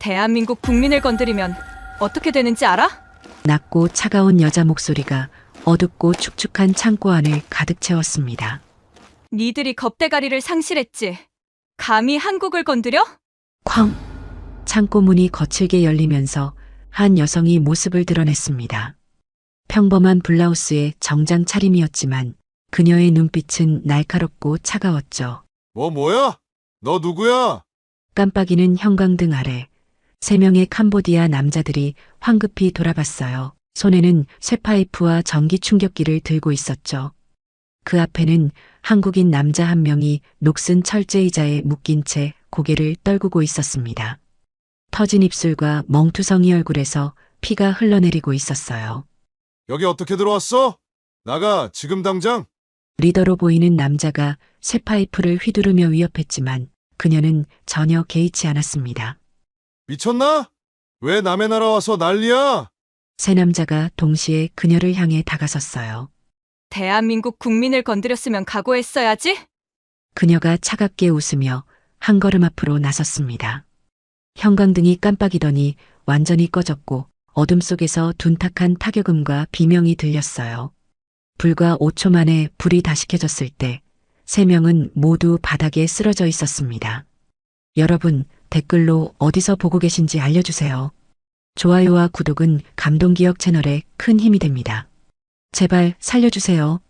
대한민국 국민을 건드리면 어떻게 되는지 알아? 낮고 차가운 여자 목소리가 어둡고 축축한 창고 안을 가득 채웠습니다. 니들이 겁대가리를 상실했지. 감히 한국을 건드려? 쾅! 창고 문이 거칠게 열리면서 한 여성이 모습을 드러냈습니다. 평범한 블라우스에 정장 차림이었지만 그녀의 눈빛은 날카롭고 차가웠죠. 뭐야? 너 누구야? 깜빡이는 형광등 아래 3명의 캄보디아 남자들이 황급히 돌아봤어요. 손에는 쇠파이프와 전기 충격기를 들고 있었죠. 그 앞에는 한국인 남자 한 명이 녹슨 철제 의자에 묶인 채 고개를 떨구고 있었습니다. 터진 입술과 멍투성이 얼굴에서 피가 흘러내리고 있었어요. 여기 어떻게 들어왔어? 나가, 지금 당장. 리더로 보이는 남자가 쇠파이프를 휘두르며 위협했지만 그녀는 전혀 개의치 않았습니다. 미쳤나? 왜 남의 나라 와서 난리야? 세 남자가 동시에 그녀를 향해 다가섰어요. 대한민국 국민을 건드렸으면 각오했어야지. 그녀가 차갑게 웃으며 한 걸음 앞으로 나섰습니다. 형광등이 깜빡이더니 완전히 꺼졌고 어둠 속에서 둔탁한 타격음과 비명이 들렸어요. 불과 5초 만에 불이 다시 켜졌을 때 3명은 모두 바닥에 쓰러져 있었습니다. 여러분, 댓글로 어디서 보고 계신지 알려주세요. 좋아요와 구독은 감동기억 채널에 큰 힘이 됩니다. 제발 살려주세요.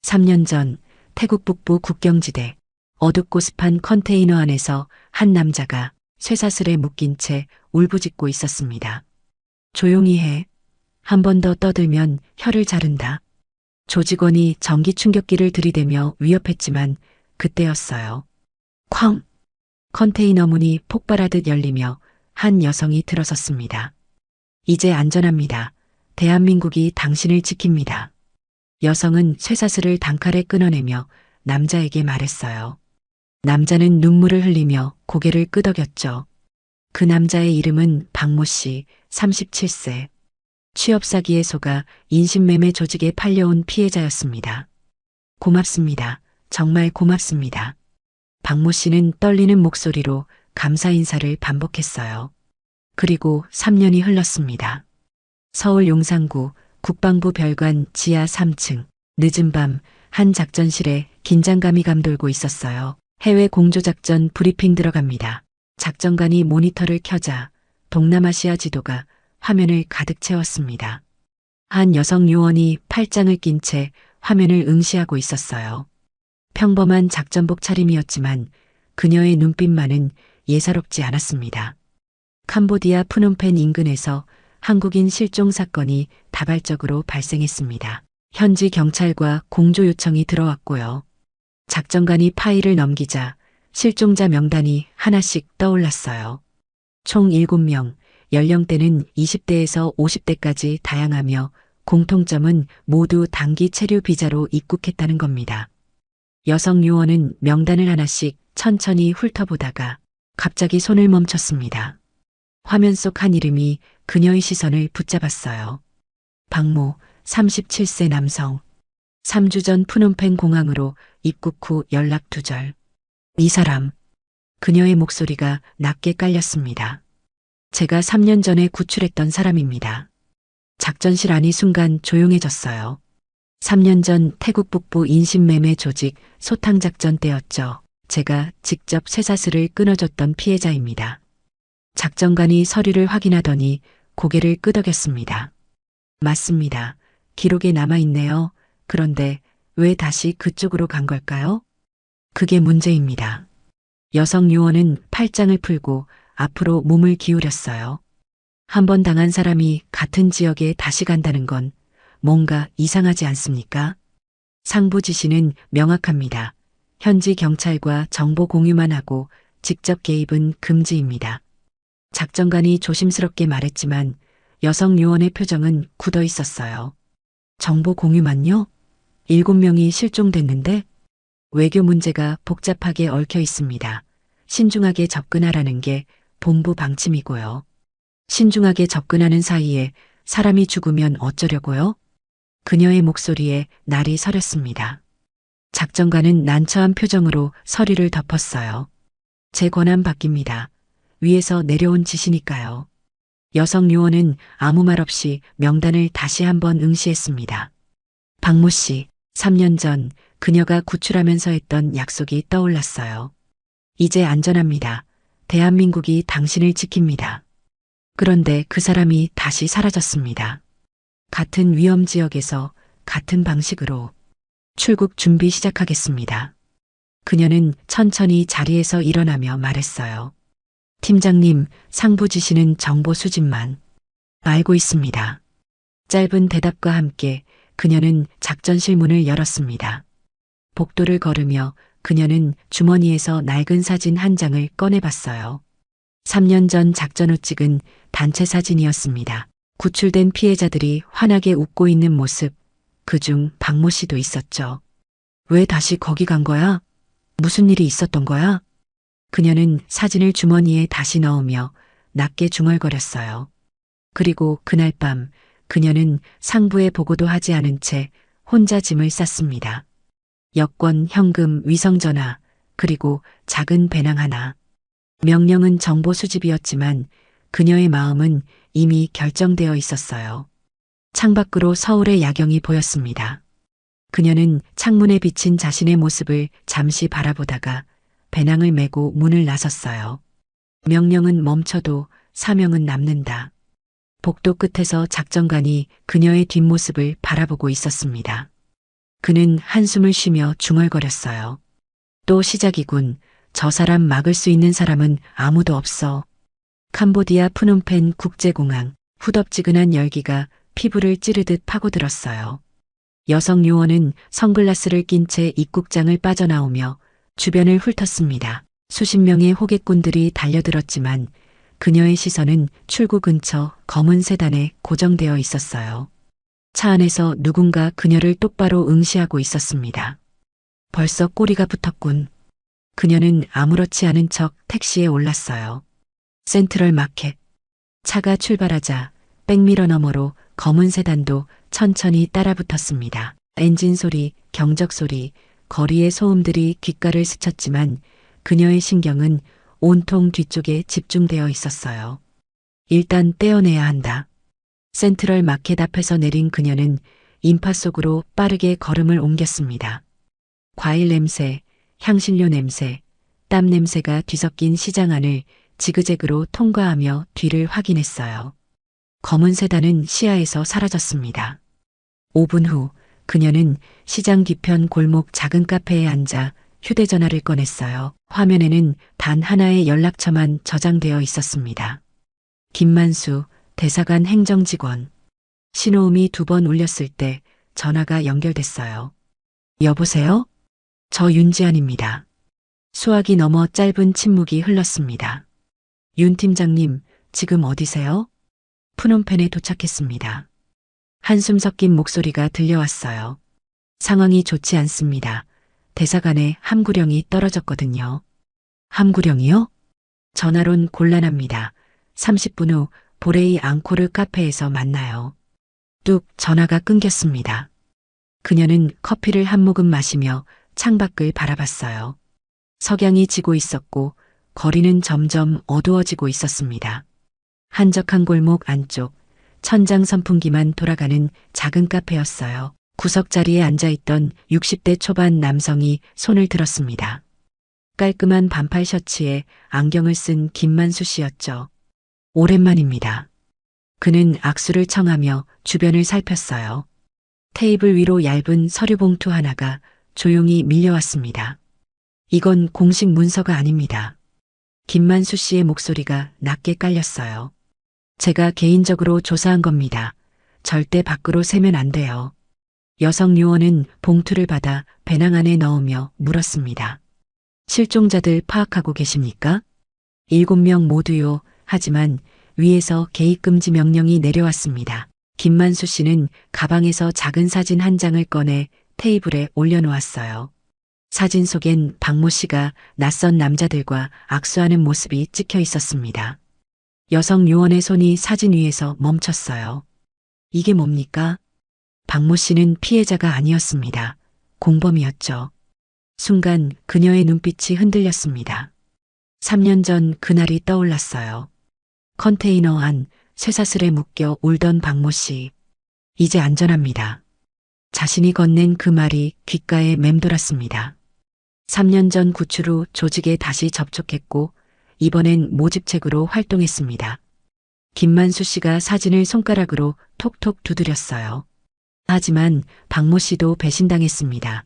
3년 전 태국 북부 국경지대 어둡고 습한 컨테이너 안에서 한 남자가 쇠사슬에 묶인 채 울부짖고 있었습니다. 조용히 해. 한 번 더 떠들면 혀를 자른다. 조직원이 전기 충격기를 들이대며 위협했지만 그때였어요. 쾅! 컨테이너 문이 폭발하듯 열리며 한 여성이 들어섰습니다. 이제 안전합니다. 대한민국이 당신을 지킵니다. 여성은 쇠사슬을 단칼에 끊어내며 남자에게 말했어요. 남자는 눈물을 흘리며 고개를 끄덕였죠. 그 남자의 이름은 박모 씨, 37세. 취업 사기에 속아 인신매매 조직에 팔려온 피해자였습니다. 고맙습니다. 정말 고맙습니다. 박모 씨는 떨리는 목소리로 감사 인사를 반복했어요. 그리고 3년이 흘렀습니다. 서울 용산구 국방부 별관 지하 3층, 늦은 밤 한 작전실에 긴장감이 감돌고 있었어요. 해외 공조작전 브리핑 들어갑니다. 작전관이 모니터를 켜자 동남아시아 지도가 화면을 가득 채웠습니다. 한 여성 요원이 팔짱을 낀 채 화면을 응시하고 있었어요. 평범한 작전복 차림이었지만 그녀의 눈빛만은 예사롭지 않았습니다. 캄보디아 프놈펜 인근에서 한국인 실종 사건이 다발적으로 발생했습니다. 현지 경찰과 공조 요청이 들어왔고요. 작전관이 파일을 넘기자 실종자 명단이 하나씩 떠올랐어요. 총 7명, 연령대는 20대에서 50대까지 다양하며 공통점은 모두 단기 체류 비자로 입국했다는 겁니다. 여성 요원은 명단을 하나씩 천천히 훑어보다가 갑자기 손을 멈췄습니다. 화면 속 한 이름이 그녀의 시선을 붙잡았어요. 박모, 37세 남성. 3주 전 푸놈펜 공항으로 입국 후 연락 두절. 이 사람. 그녀의 목소리가 낮게 깔렸습니다. 제가 3년 전에 구출했던 사람입니다. 작전실 안이 순간 조용해졌어요. 3년 전 태국 북부 인신매매 조직 소탕작전 때였죠. 제가 직접 쇠사슬을 끊어줬던 피해자입니다. 작전관이 서류를 확인하더니 고개를 끄덕였습니다. 맞습니다. 기록에 남아있네요. 그런데 왜 다시 그쪽으로 간 걸까요? 그게 문제입니다. 여성 요원은 팔짱을 풀고 앞으로 몸을 기울였어요. 한 번 당한 사람이 같은 지역에 다시 간다는 건 뭔가 이상하지 않습니까? 상부 지시는 명확합니다. 현지 경찰과 정보 공유만 하고 직접 개입은 금지입니다. 작전관이 조심스럽게 말했지만 여성 요원의 표정은 굳어 있었어요. 정보 공유만요? 7명이 실종됐는데? 외교 문제가 복잡하게 얽혀 있습니다. 신중하게 접근하라는 게 본부 방침이고요. 신중하게 접근하는 사이에 사람이 죽으면 어쩌려고요? 그녀의 목소리에 날이 서렸습니다. 작전관은 난처한 표정으로 서리를 덮었어요. 제 권한 바뀝니다. 위에서 내려온 짓이니까요. 여성 요원은 아무 말 없이 명단을 다시 한번 응시했습니다. 박모 씨, 3년 전 그녀가 구출하면서 했던 약속이 떠올랐어요. 이제 안전합니다. 대한민국이 당신을 지킵니다. 그런데 그 사람이 다시 사라졌습니다. 같은 위험 지역에서 같은 방식으로 출국 준비 시작하겠습니다. 그녀는 천천히 자리에서 일어나며 말했어요. 팀장님, 상부 지시는 정보 수집만. 알고 있습니다. 짧은 대답과 함께 그녀는 작전실 문을 열었습니다. 복도를 걸으며 그녀는 주머니에서 낡은 사진 한 장을 꺼내봤어요. 3년 전 작전 후 찍은 단체 사진이었습니다. 구출된 피해자들이 환하게 웃고 있는 모습, 그중 박모 씨도 있었죠. 왜 다시 거기 간 거야? 무슨 일이 있었던 거야? 그녀는 사진을 주머니에 다시 넣으며 낮게 중얼거렸어요. 그리고 그날 밤 그녀는 상부에 보고도 하지 않은 채 혼자 짐을 쌌습니다. 여권, 현금, 위성전화, 그리고 작은 배낭 하나. 명령은 정보 수집이었지만 그녀의 마음은 이미 결정되어 있었어요. 창밖으로 서울의 야경이 보였습니다. 그녀는 창문에 비친 자신의 모습을 잠시 바라보다가 배낭을 메고 문을 나섰어요. 명령은 멈춰도 사명은 남는다. 복도 끝에서 작전관이 그녀의 뒷모습을 바라보고 있었습니다. 그는 한숨을 쉬며 중얼거렸어요. 또 시작이군. 저 사람 막을 수 있는 사람은 아무도 없어. 캄보디아 푸놈펜 국제공항. 후덥지근한 열기가 피부를 찌르듯 파고들었어요. 여성 요원은 선글라스를 낀 채 입국장을 빠져나오며 주변을 훑었습니다. 수십 명의 호객꾼들이 달려들었지만 그녀의 시선은 출구 근처 검은 세단에 고정되어 있었어요. 차 안에서 누군가 그녀를 똑바로 응시하고 있었습니다. 벌써 꼬리가 붙었군. 그녀는 아무렇지 않은 척 택시에 올랐어요. 센트럴 마켓. 차가 출발하자 백미러 너머로 검은 세단도 천천히 따라붙었습니다. 엔진 소리, 경적 소리, 거리의 소음들이 귓가를 스쳤지만 그녀의 신경은 온통 뒤쪽에 집중되어 있었어요. 일단 떼어내야 한다. 센트럴 마켓 앞에서 내린 그녀는 인파 속으로 빠르게 걸음을 옮겼습니다. 과일 냄새, 향신료 냄새, 땀 냄새가 뒤섞인 시장 안을 지그재그로 통과하며 뒤를 확인했어요. 검은 세단은 시야에서 사라졌습니다. 5분 후 그녀는 시장 뒤편 골목 작은 카페에 앉아 휴대전화를 꺼냈어요. 화면에는 단 하나의 연락처만 저장되어 있었습니다. 김만수, 대사관 행정직원. 신호음이 2번 울렸을 때 전화가 연결됐어요. 여보세요? 저 윤지안입니다. 수화기 넘어 짧은 침묵이 흘렀습니다. 윤 팀장님, 지금 어디세요? 푸놈펜에 도착했습니다. 한숨 섞인 목소리가 들려왔어요. 상황이 좋지 않습니다. 대사관에 함구령이 떨어졌거든요. 함구령이요? 전화론 곤란합니다. 30분 후 보레이 앙코르 카페에서 만나요. 뚝 전화가 끊겼습니다. 그녀는 커피를 한 모금 마시며 창밖을 바라봤어요. 석양이 지고 있었고 거리는 점점 어두워지고 있었습니다. 한적한 골목 안쪽 천장 선풍기만 돌아가는 작은 카페였어요. 구석자리에 앉아있던 60대 초반 남성이 손을 들었습니다. 깔끔한 반팔 셔츠에 안경을 쓴 김만수 씨였죠. 오랜만입니다. 그는 악수를 청하며 주변을 살폈어요. 테이블 위로 얇은 서류 봉투 하나가 조용히 밀려왔습니다. 이건 공식 문서가 아닙니다. 김만수 씨의 목소리가 낮게 깔렸어요. 제가 개인적으로 조사한 겁니다. 절대 밖으로 새면 안 돼요. 여성 요원은 봉투를 받아 배낭 안에 넣으며 물었습니다. 실종자들 파악하고 계십니까? 7명 모두요. 하지만 위에서 개입금지 명령이 내려왔습니다. 김만수 씨는 가방에서 작은 사진 한 장을 꺼내 테이블에 올려놓았어요. 사진 속엔 박모 씨가 낯선 남자들과 악수하는 모습이 찍혀 있었습니다. 여성 요원의 손이 사진 위에서 멈췄어요. 이게 뭡니까? 박모 씨는 피해자가 아니었습니다. 공범이었죠. 순간 그녀의 눈빛이 흔들렸습니다. 3년 전 그날이 떠올랐어요. 컨테이너 안 쇠사슬에 묶여 울던 박모 씨. 이제 안전합니다. 자신이 건넨 그 말이 귓가에 맴돌았습니다. 3년 전 구출 후 조직에 다시 접촉했고 이번엔 모집책으로 활동했습니다. 김만수 씨가 사진을 손가락으로 톡톡 두드렸어요. 하지만 박모 씨도 배신당했습니다.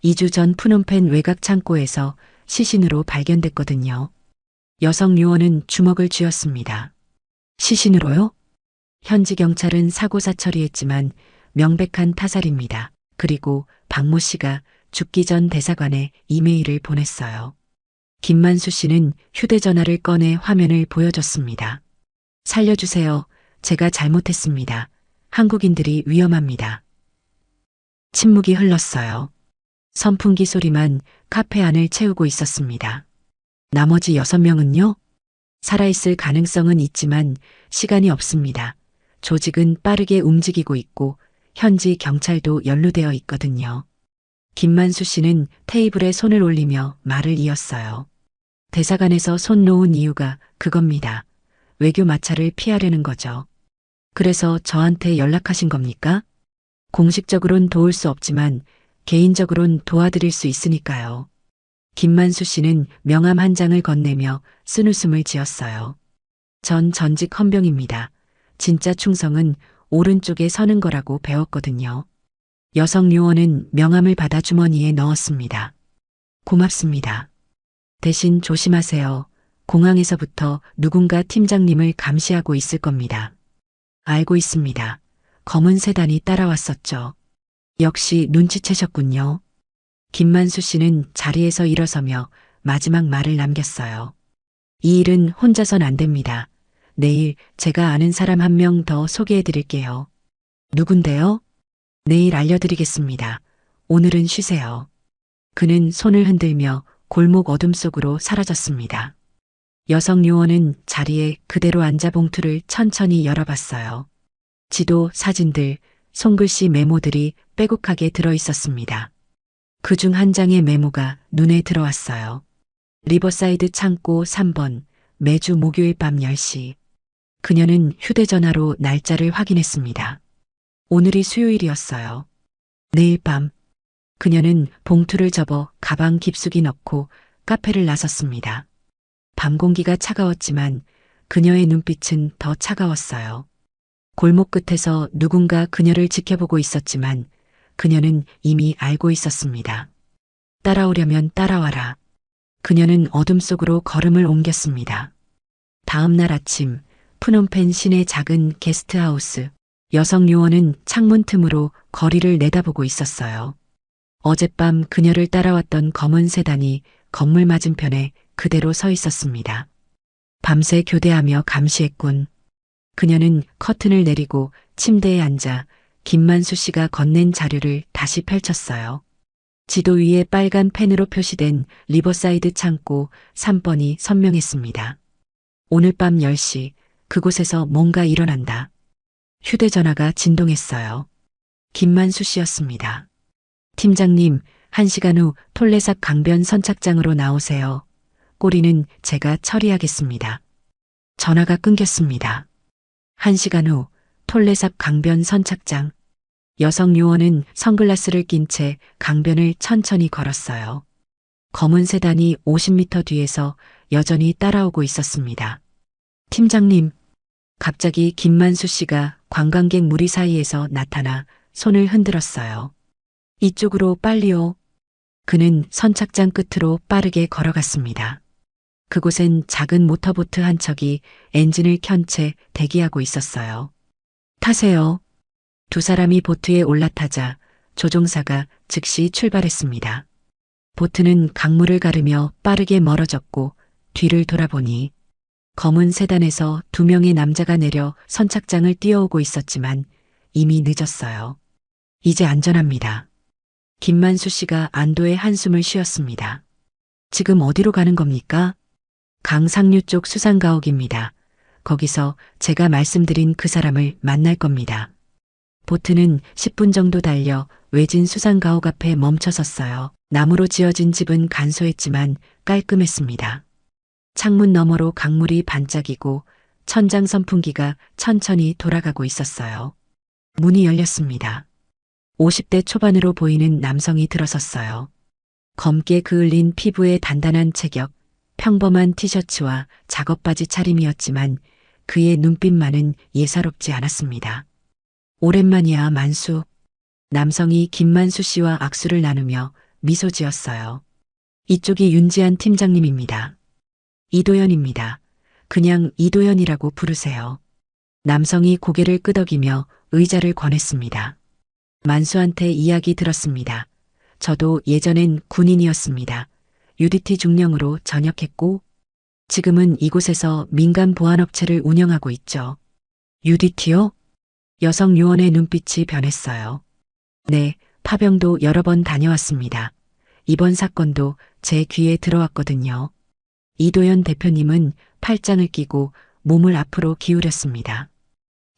2주 전 푸놈펜 외곽 창고에서 시신으로 발견됐거든요. 여성 요원은 주먹을 쥐었습니다. 시신으로요? 현지 경찰은 사고사 처리했지만 명백한 타살입니다. 그리고 박모 씨가 죽기 전 대사관에 이메일을 보냈어요. 김만수 씨는 휴대전화를 꺼내 화면을 보여줬습니다. 살려주세요. 제가 잘못했습니다. 한국인들이 위험합니다. 침묵이 흘렀어요. 선풍기 소리만 카페 안을 채우고 있었습니다. 나머지 6명은요? 살아있을 가능성은 있지만 시간이 없습니다. 조직은 빠르게 움직이고 있고 현지 경찰도 연루되어 있거든요. 김만수 씨는 테이블에 손을 올리며 말을 이었어요. 대사관에서 손 놓은 이유가 그겁니다. 외교 마찰을 피하려는 거죠. 그래서 저한테 연락하신 겁니까? 공식적으론 도울 수 없지만 개인적으론 도와드릴 수 있으니까요. 김만수 씨는 명함 한 장을 건네며 쓴웃음을 지었어요. 전 전직 헌병입니다. 진짜 충성은 오른쪽에 서는 거라고 배웠거든요. 여성 요원은 명함을 받아 주머니에 넣었습니다. 고맙습니다. 대신 조심하세요. 공항에서부터 누군가 팀장님을 감시하고 있을 겁니다. 알고 있습니다. 검은 세단이 따라왔었죠. 역시 눈치채셨군요. 김만수 씨는 자리에서 일어서며 마지막 말을 남겼어요. 이 일은 혼자선 안 됩니다. 내일 제가 아는 사람 한 명 더 소개해 드릴게요. 누군데요? 내일 알려드리겠습니다. 오늘은 쉬세요. 그는 손을 흔들며 골목 어둠 속으로 사라졌습니다. 여성 요원은 자리에 그대로 앉아 봉투를 천천히 열어봤어요. 지도, 사진들, 손글씨 메모들이 빼곡하게 들어있었습니다. 그중 한 장의 메모가 눈에 들어왔어요. 리버사이드 창고 3번, 매주 목요일 밤 10시. 그녀는 휴대전화로 날짜를 확인했습니다. 오늘이 수요일이었어요. 내일 밤, 그녀는 봉투를 접어 가방 깊숙이 넣고 카페를 나섰습니다. 밤 공기가 차가웠지만 그녀의 눈빛은 더 차가웠어요. 골목 끝에서 누군가 그녀를 지켜보고 있었지만 그녀는 이미 알고 있었습니다. 따라오려면 따라와라. 그녀는 어둠 속으로 걸음을 옮겼습니다. 다음 날 아침, 푸놈펜 시내 작은 게스트하우스. 여성 요원은 창문 틈으로 거리를 내다보고 있었어요. 어젯밤 그녀를 따라왔던 검은 세단이 건물 맞은편에 그대로 서 있었습니다. 밤새 교대하며 감시했군. 그녀는 커튼을 내리고 침대에 앉아 김만수 씨가 건넨 자료를 다시 펼쳤어요. 지도 위에 빨간 펜으로 표시된 리버사이드 창고 3번이 선명했습니다. 오늘 밤 10시 그곳에서 뭔가 일어난다. 휴대전화가 진동했어요. 김만수 씨였습니다. 팀장님, 1시간 후 톨레삽 강변 선착장으로 나오세요. 꼬리는 제가 처리하겠습니다. 전화가 끊겼습니다. 1시간 후 톨레삽 강변 선착장. 여성 요원은 선글라스를 낀 채 강변을 천천히 걸었어요. 검은 세단이 50m 뒤에서 여전히 따라오고 있었습니다. 팀장님, 갑자기 김만수 씨가 관광객 무리 사이에서 나타나 손을 흔들었어요. 이쪽으로 빨리요. 그는 선착장 끝으로 빠르게 걸어갔습니다. 그곳엔 작은 모터보트 한 척이 엔진을 켠 채 대기하고 있었어요. 타세요. 두 사람이 보트에 올라타자 조종사가 즉시 출발했습니다. 보트는 강물을 가르며 빠르게 멀어졌고 뒤를 돌아보니 검은 세단에서 2명의 남자가 내려 선착장을 뛰어오고 있었지만 이미 늦었어요. 이제 안전합니다. 김만수 씨가 안도의 한숨을 쉬었습니다. 지금 어디로 가는 겁니까? 강상류 쪽 수산가옥입니다. 거기서 제가 말씀드린 그 사람을 만날 겁니다. 보트는 10분 정도 달려 외진 수산가옥 앞에 멈춰 섰어요. 나무로 지어진 집은 간소했지만 깔끔했습니다. 창문 너머로 강물이 반짝이고 천장 선풍기가 천천히 돌아가고 있었어요. 문이 열렸습니다. 50대 초반으로 보이는 남성이 들어섰어요. 검게 그을린 피부에 단단한 체격, 평범한 티셔츠와 작업 바지 차림이었지만 그의 눈빛만은 예사롭지 않았습니다. 오랜만이야, 만수. 남성이 김만수 씨와 악수를 나누며 미소 지었어요. 이쪽이 윤지한 팀장님입니다. 이도현입니다. 그냥 이도현이라고 부르세요. 남성이 고개를 끄덕이며 의자를 권했습니다. 만수한테 이야기 들었습니다. 저도 예전엔 군인이었습니다. UDT 중령으로 전역했고 지금은 이곳에서 민간 보안업체를 운영하고 있죠. UDT요? 여성 요원의 눈빛이 변했어요. 네, 파병도 여러 번 다녀왔습니다. 이번 사건도 제 귀에 들어왔거든요. 이도현 대표님은 팔짱을 끼고 몸을 앞으로 기울였습니다.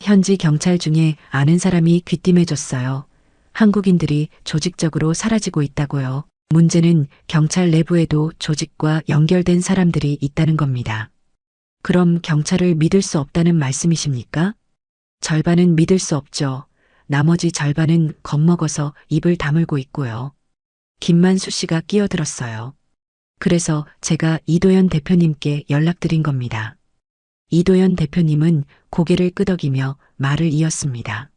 현지 경찰 중에 아는 사람이 귀띔해줬어요. 한국인들이 조직적으로 사라지고 있다고요. 문제는 경찰 내부에도 조직과 연결된 사람들이 있다는 겁니다. 그럼 경찰을 믿을 수 없다는 말씀이십니까? 절반은 믿을 수 없죠. 나머지 절반은 겁먹어서 입을 다물고 있고요. 김만수 씨가 끼어들었어요. 그래서 제가 이도현 대표님께 연락드린 겁니다. 이도현 대표님은 고개를 끄덕이며 말을 이었습니다.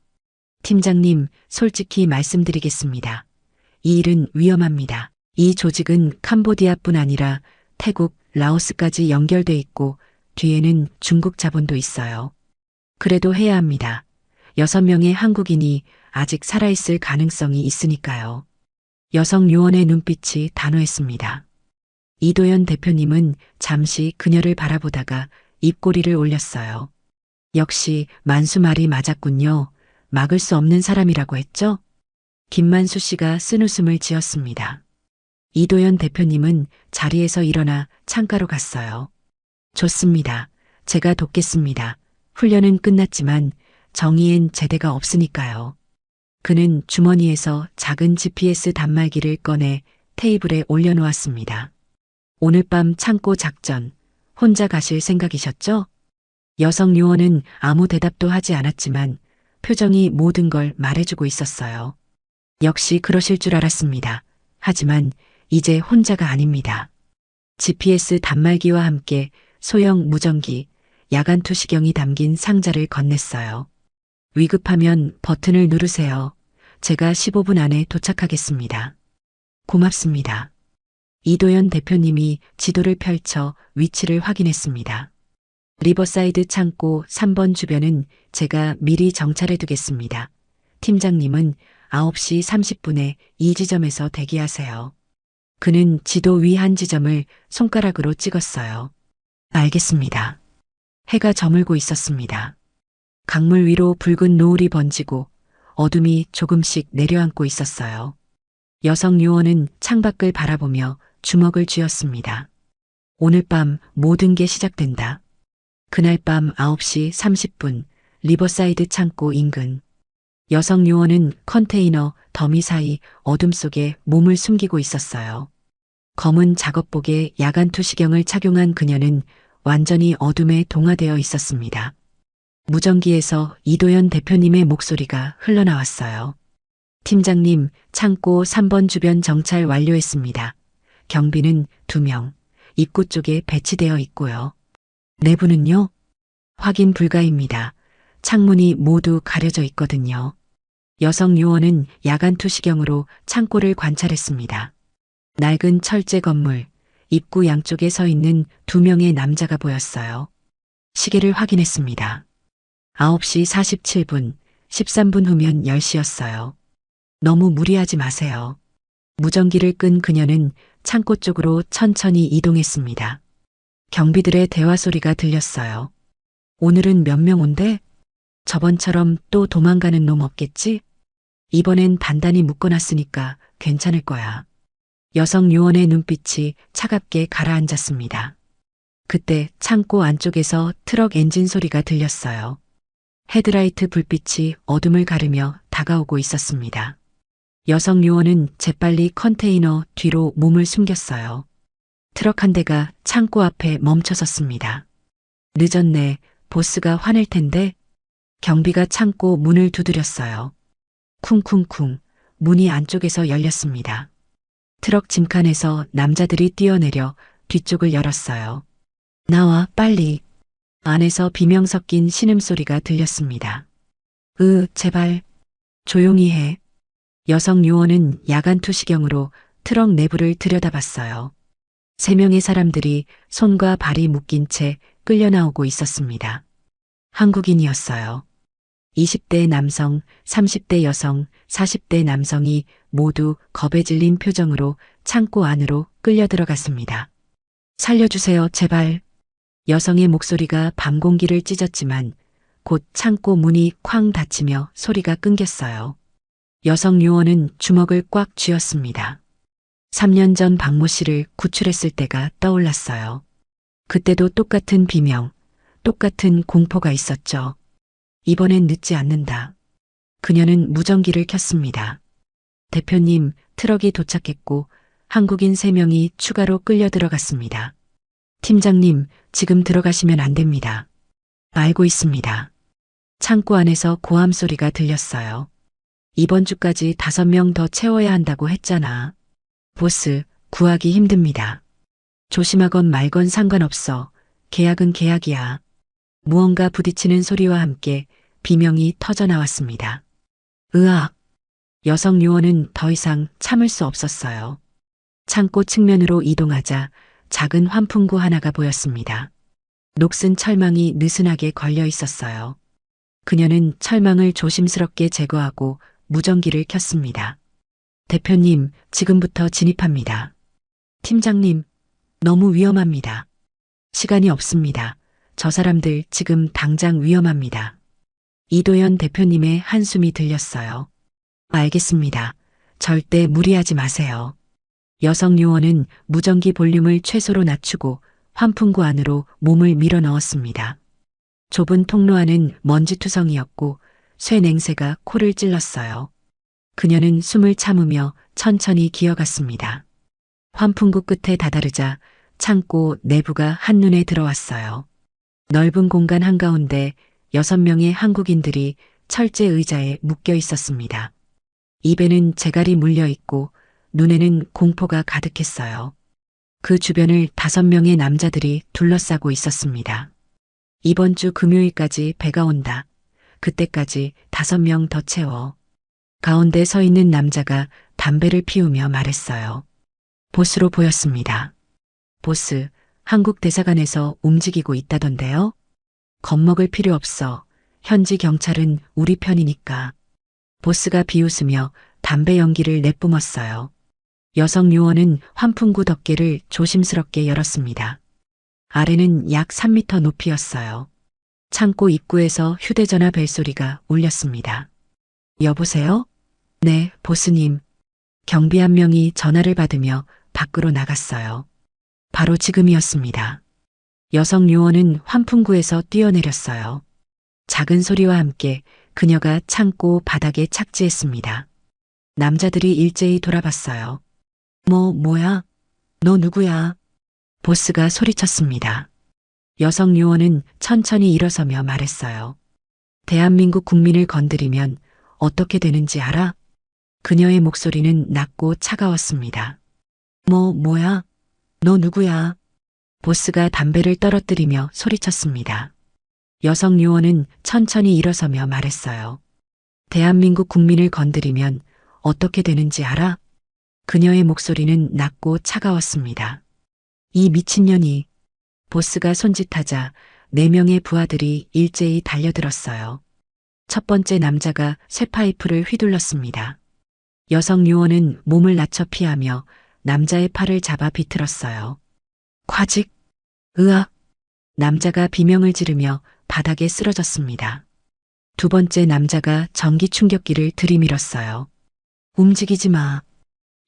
팀장님, 솔직히 말씀드리겠습니다. 이 일은 위험합니다. 이 조직은 캄보디아뿐 아니라 태국, 라오스까지 연결돼 있고 뒤에는 중국 자본도 있어요. 그래도 해야 합니다. 6명의 한국인이 아직 살아있을 가능성이 있으니까요. 여성 요원의 눈빛이 단호했습니다. 이도현 대표님은 잠시 그녀를 바라보다가 입꼬리를 올렸어요. 역시 만수 말이 맞았군요. 막을 수 없는 사람이라고 했죠? 김만수 씨가 쓴웃음을 지었습니다. 이도현 대표님은 자리에서 일어나 창가로 갔어요. 좋습니다. 제가 돕겠습니다. 훈련은 끝났지만 정의엔 제대가 없으니까요. 그는 주머니에서 작은 GPS 단말기를 꺼내 테이블에 올려놓았습니다. 오늘 밤 창고 작전, 혼자 가실 생각이셨죠? 여성 요원은 아무 대답도 하지 않았지만 표정이 모든 걸 말해주고 있었어요. 역시 그러실 줄 알았습니다. 하지만 이제 혼자가 아닙니다. GPS 단말기와 함께 소형 무전기, 야간 투시경이 담긴 상자를 건넸어요. 위급하면 버튼을 누르세요. 제가 15분 안에 도착하겠습니다. 고맙습니다. 이도현 대표님이 지도를 펼쳐 위치를 확인했습니다. 리버사이드 창고 3번 주변은 제가 미리 정찰해 두겠습니다. 팀장님은 9시 30분에 이 지점에서 대기하세요. 그는 지도 위 한 지점을 손가락으로 찍었어요. 알겠습니다. 해가 저물고 있었습니다. 강물 위로 붉은 노을이 번지고 어둠이 조금씩 내려앉고 있었어요. 여성 요원은 창밖을 바라보며 주먹을 쥐었습니다. 오늘 밤 모든 게 시작된다. 그날 밤 9시 30분 리버사이드 창고 인근. 여성 요원은 컨테이너 더미 사이 어둠 속에 몸을 숨기고 있었어요. 검은 작업복에 야간 투시경을 착용한 그녀는 완전히 어둠에 동화되어 있었습니다. 무전기에서 이도현 대표님의 목소리가 흘러나왔어요. 팀장님, 창고 3번 주변 정찰 완료했습니다. 경비는 2명, 입구 쪽에 배치되어 있고요. 내부는요? 확인 불가입니다. 창문이 모두 가려져 있거든요. 여성 요원은 야간 투시경으로 창고를 관찰했습니다. 낡은 철제 건물, 입구 양쪽에 서 있는 2명의 남자가 보였어요. 시계를 확인했습니다. 9시 47분, 13분 후면 10시였어요. 너무 무리하지 마세요. 무전기를 끈 그녀는 창고 쪽으로 천천히 이동했습니다. 경비들의 대화 소리가 들렸어요. 오늘은 몇 명 온대? 저번처럼 또 도망가는 놈 없겠지? 이번엔 단단히 묶어놨으니까 괜찮을 거야. 여성 요원의 눈빛이 차갑게 가라앉았습니다. 그때 창고 안쪽에서 트럭 엔진 소리가 들렸어요. 헤드라이트 불빛이 어둠을 가르며 다가오고 있었습니다. 여성 요원은 재빨리 컨테이너 뒤로 몸을 숨겼어요. 트럭 한 대가 창고 앞에 멈춰섰습니다. 늦었네. 보스가 화낼 텐데. 경비가 창고 문을 두드렸어요. 쿵쿵쿵 문이 안쪽에서 열렸습니다. 트럭 짐칸에서 남자들이 뛰어내려 뒤쪽을 열었어요. 나와 빨리. 안에서 비명 섞인 신음소리가 들렸습니다. 제발. 조용히 해. 여성 요원은 야간 투시경으로 트럭 내부를 들여다봤어요. 3명의 사람들이 손과 발이 묶인 채 끌려 나오고 있었습니다. 한국인이었어요. 20대 남성, 30대 여성, 40대 남성이 모두 겁에 질린 표정으로 창고 안으로 끌려 들어갔습니다. 살려주세요, 제발. 여성의 목소리가 밤 공기를 찢었지만 곧 창고 문이 쾅 닫히며 소리가 끊겼어요. 여성 요원은 주먹을 꽉 쥐었습니다. 3년 전 박모 씨를 구출했을 때가 떠올랐어요. 그때도 똑같은 비명, 똑같은 공포가 있었죠. 이번엔 늦지 않는다. 그녀는 무전기를 켰습니다. 대표님, 트럭이 도착했고 한국인 3명이 추가로 끌려 들어갔습니다. 팀장님, 지금 들어가시면 안 됩니다. 알고 있습니다. 창고 안에서 고함 소리가 들렸어요. 이번 주까지 5명 더 채워야 한다고 했잖아. 보스, 구하기 힘듭니다. 조심하건 말건 상관없어. 계약은 계약이야. 무언가 부딪히는 소리와 함께 비명이 터져 나왔습니다. 으악! 여성 요원은 더 이상 참을 수 없었어요. 창고 측면으로 이동하자 작은 환풍구 하나가 보였습니다. 녹슨 철망이 느슨하게 걸려 있었어요. 그녀는 철망을 조심스럽게 제거하고 무전기를 켰습니다. 대표님, 지금부터 진입합니다. 팀장님, 너무 위험합니다. 시간이 없습니다. 저 사람들 지금 당장 위험합니다. 이도현 대표님의 한숨이 들렸어요. 알겠습니다. 절대 무리하지 마세요. 여성 요원은 무전기 볼륨을 최소로 낮추고 환풍구 안으로 몸을 밀어 넣었습니다. 좁은 통로 안은 먼지투성이었고 쇠 냉새가 코를 찔렀어요. 그녀는 숨을 참으며 천천히 기어갔습니다. 환풍구 끝에 다다르자 창고 내부가 한눈에 들어왔어요. 넓은 공간 한가운데 6명의 한국인들이 철제 의자에 묶여 있었습니다. 입에는 재갈이 물려 있고 눈에는 공포가 가득했어요. 그 주변을 5명의 남자들이 둘러싸고 있었습니다. 이번 주 금요일까지 배가 온다. 그때까지 5명 더 채워. 가운데 서 있는 남자가 담배를 피우며 말했어요. 보스로 보였습니다. 보스, 한국 대사관에서 움직이고 있다던데요? 겁먹을 필요 없어. 현지 경찰은 우리 편이니까. 보스가 비웃으며 담배 연기를 내뿜었어요. 여성 요원은 환풍구 덮개를 조심스럽게 열었습니다. 아래는 약 3m 높이였어요. 창고 입구에서 휴대전화 벨소리가 울렸습니다. 여보세요? 네, 보스님. 경비 한 명이 전화를 받으며 밖으로 나갔어요. 바로 지금이었습니다. 여성 요원은 환풍구에서 뛰어내렸어요. 작은 소리와 함께 그녀가 창고 바닥에 착지했습니다. 남자들이 일제히 돌아봤어요. 뭐야? 너 누구야? 보스가 소리쳤습니다. 여성 요원은 천천히 일어서며 말했어요. 대한민국 국민을 건드리면 어떻게 되는지 알아? 그녀의 목소리는 낮고 차가웠습니다. 뭐야? 너 누구야? 보스가 담배를 떨어뜨리며 소리쳤습니다. 여성 요원은 천천히 일어서며 말했어요. 대한민국 국민을 건드리면 어떻게 되는지 알아? 그녀의 목소리는 낮고 차가웠습니다. 이 미친년이. 보스가 손짓하자 4명의 부하들이 일제히 달려들었어요. 첫 번째 남자가 쇠파이프를 휘둘렀습니다. 여성 요원은 몸을 낮춰 피하며 남자의 팔을 잡아 비틀었어요. 콰직! 으악! 남자가 비명을 지르며 바닥에 쓰러졌습니다. 두 번째 남자가 전기 충격기를 들이밀었어요. 움직이지 마.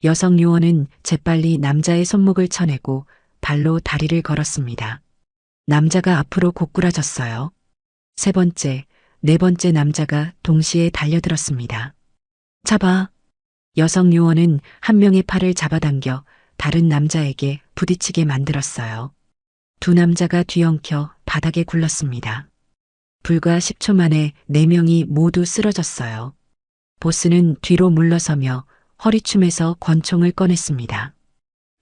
여성 요원은 재빨리 남자의 손목을 쳐내고 발로 다리를 걸었습니다. 남자가 앞으로 고꾸라졌어요. 세 번째, 네 번째 남자가 동시에 달려들었습니다. 잡아. 여성 요원은 한 명의 팔을 잡아당겨 다른 남자에게 부딪히게 만들었어요. 두 남자가 뒤엉켜 바닥에 굴렀습니다. 불과 10초 만에 4명이 모두 쓰러졌어요. 보스는 뒤로 물러서며 허리춤에서 권총을 꺼냈습니다.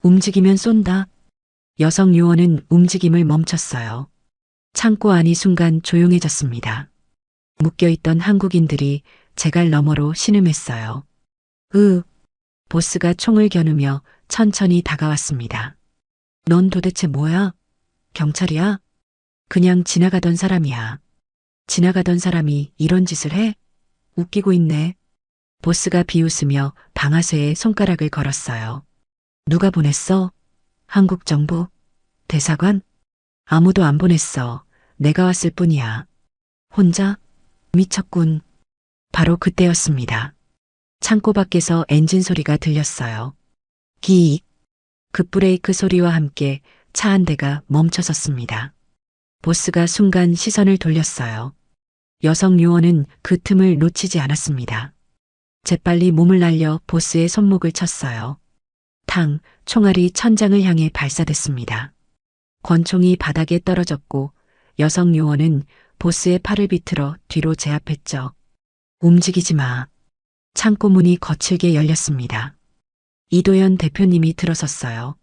움직이면 쏜다. 여성 요원은 움직임을 멈췄어요. 창고 안이 순간 조용해졌습니다. 묶여있던 한국인들이 제갈 너머로 신음했어요. 보스가 총을 겨누며 천천히 다가왔습니다. 넌 도대체 뭐야? 경찰이야? 그냥 지나가던 사람이야. 지나가던 사람이 이런 짓을 해? 웃기고 있네. 보스가 비웃으며 방아쇠에 손가락을 걸었어요. 누가 보냈어? 한국 정부? 대사관? 아무도 안 보냈어. 내가 왔을 뿐이야. 혼자? 미쳤군. 바로 그때였습니다. 창고 밖에서 엔진 소리가 들렸어요. 기익. 급브레이크 소리와 함께 차 한 대가 멈춰섰습니다. 보스가 순간 시선을 돌렸어요. 여성 요원은 그 틈을 놓치지 않았습니다. 재빨리 몸을 날려 보스의 손목을 쳤어요. 탕, 총알이 천장을 향해 발사됐습니다. 권총이 바닥에 떨어졌고 여성 요원은 보스의 팔을 비틀어 뒤로 제압했죠. 움직이지 마. 창고 문이 거칠게 열렸습니다. 이도현 대표님이 들어섰어요.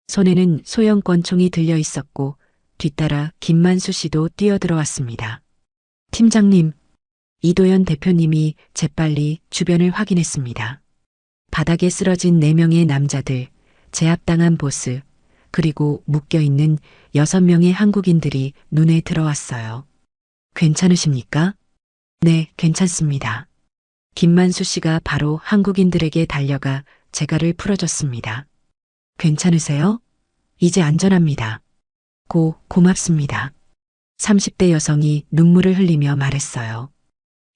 손에는 소형 권총이 들려 있었고 뒤따라 김만수 씨도 뛰어들어왔습니다. 팀장님, 이도현 대표님이 재빨리 주변을 확인했습니다. 바닥에 쓰러진 4명의 남자들, 제압당한 보스, 그리고 묶여있는 6명의 한국인들이 눈에 들어왔어요. 괜찮으십니까? 네, 괜찮습니다. 김만수 씨가 바로 한국인들에게 달려가 제갈을 풀어줬습니다. 괜찮으세요? 이제 안전합니다. 고맙습니다. 30대 여성이 눈물을 흘리며 말했어요.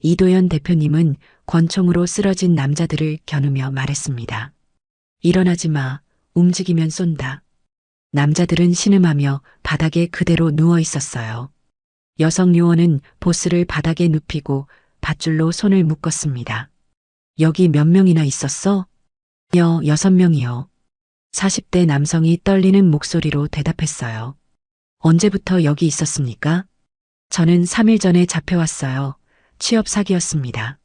이도현 대표님은 권총으로 쓰러진 남자들을 겨누며 말했습니다. 일어나지 마. 움직이면 쏜다. 남자들은 신음하며 바닥에 그대로 누워 있었어요. 여성 요원은 보스를 바닥에 눕히고 밧줄로 손을 묶었습니다. 여기 몇 명이나 있었어? 6명이요. 40대 남성이 떨리는 목소리로 대답했어요. 언제부터 여기 있었습니까? 저는 3일 전에 잡혀왔어요. 취업 사기였습니다.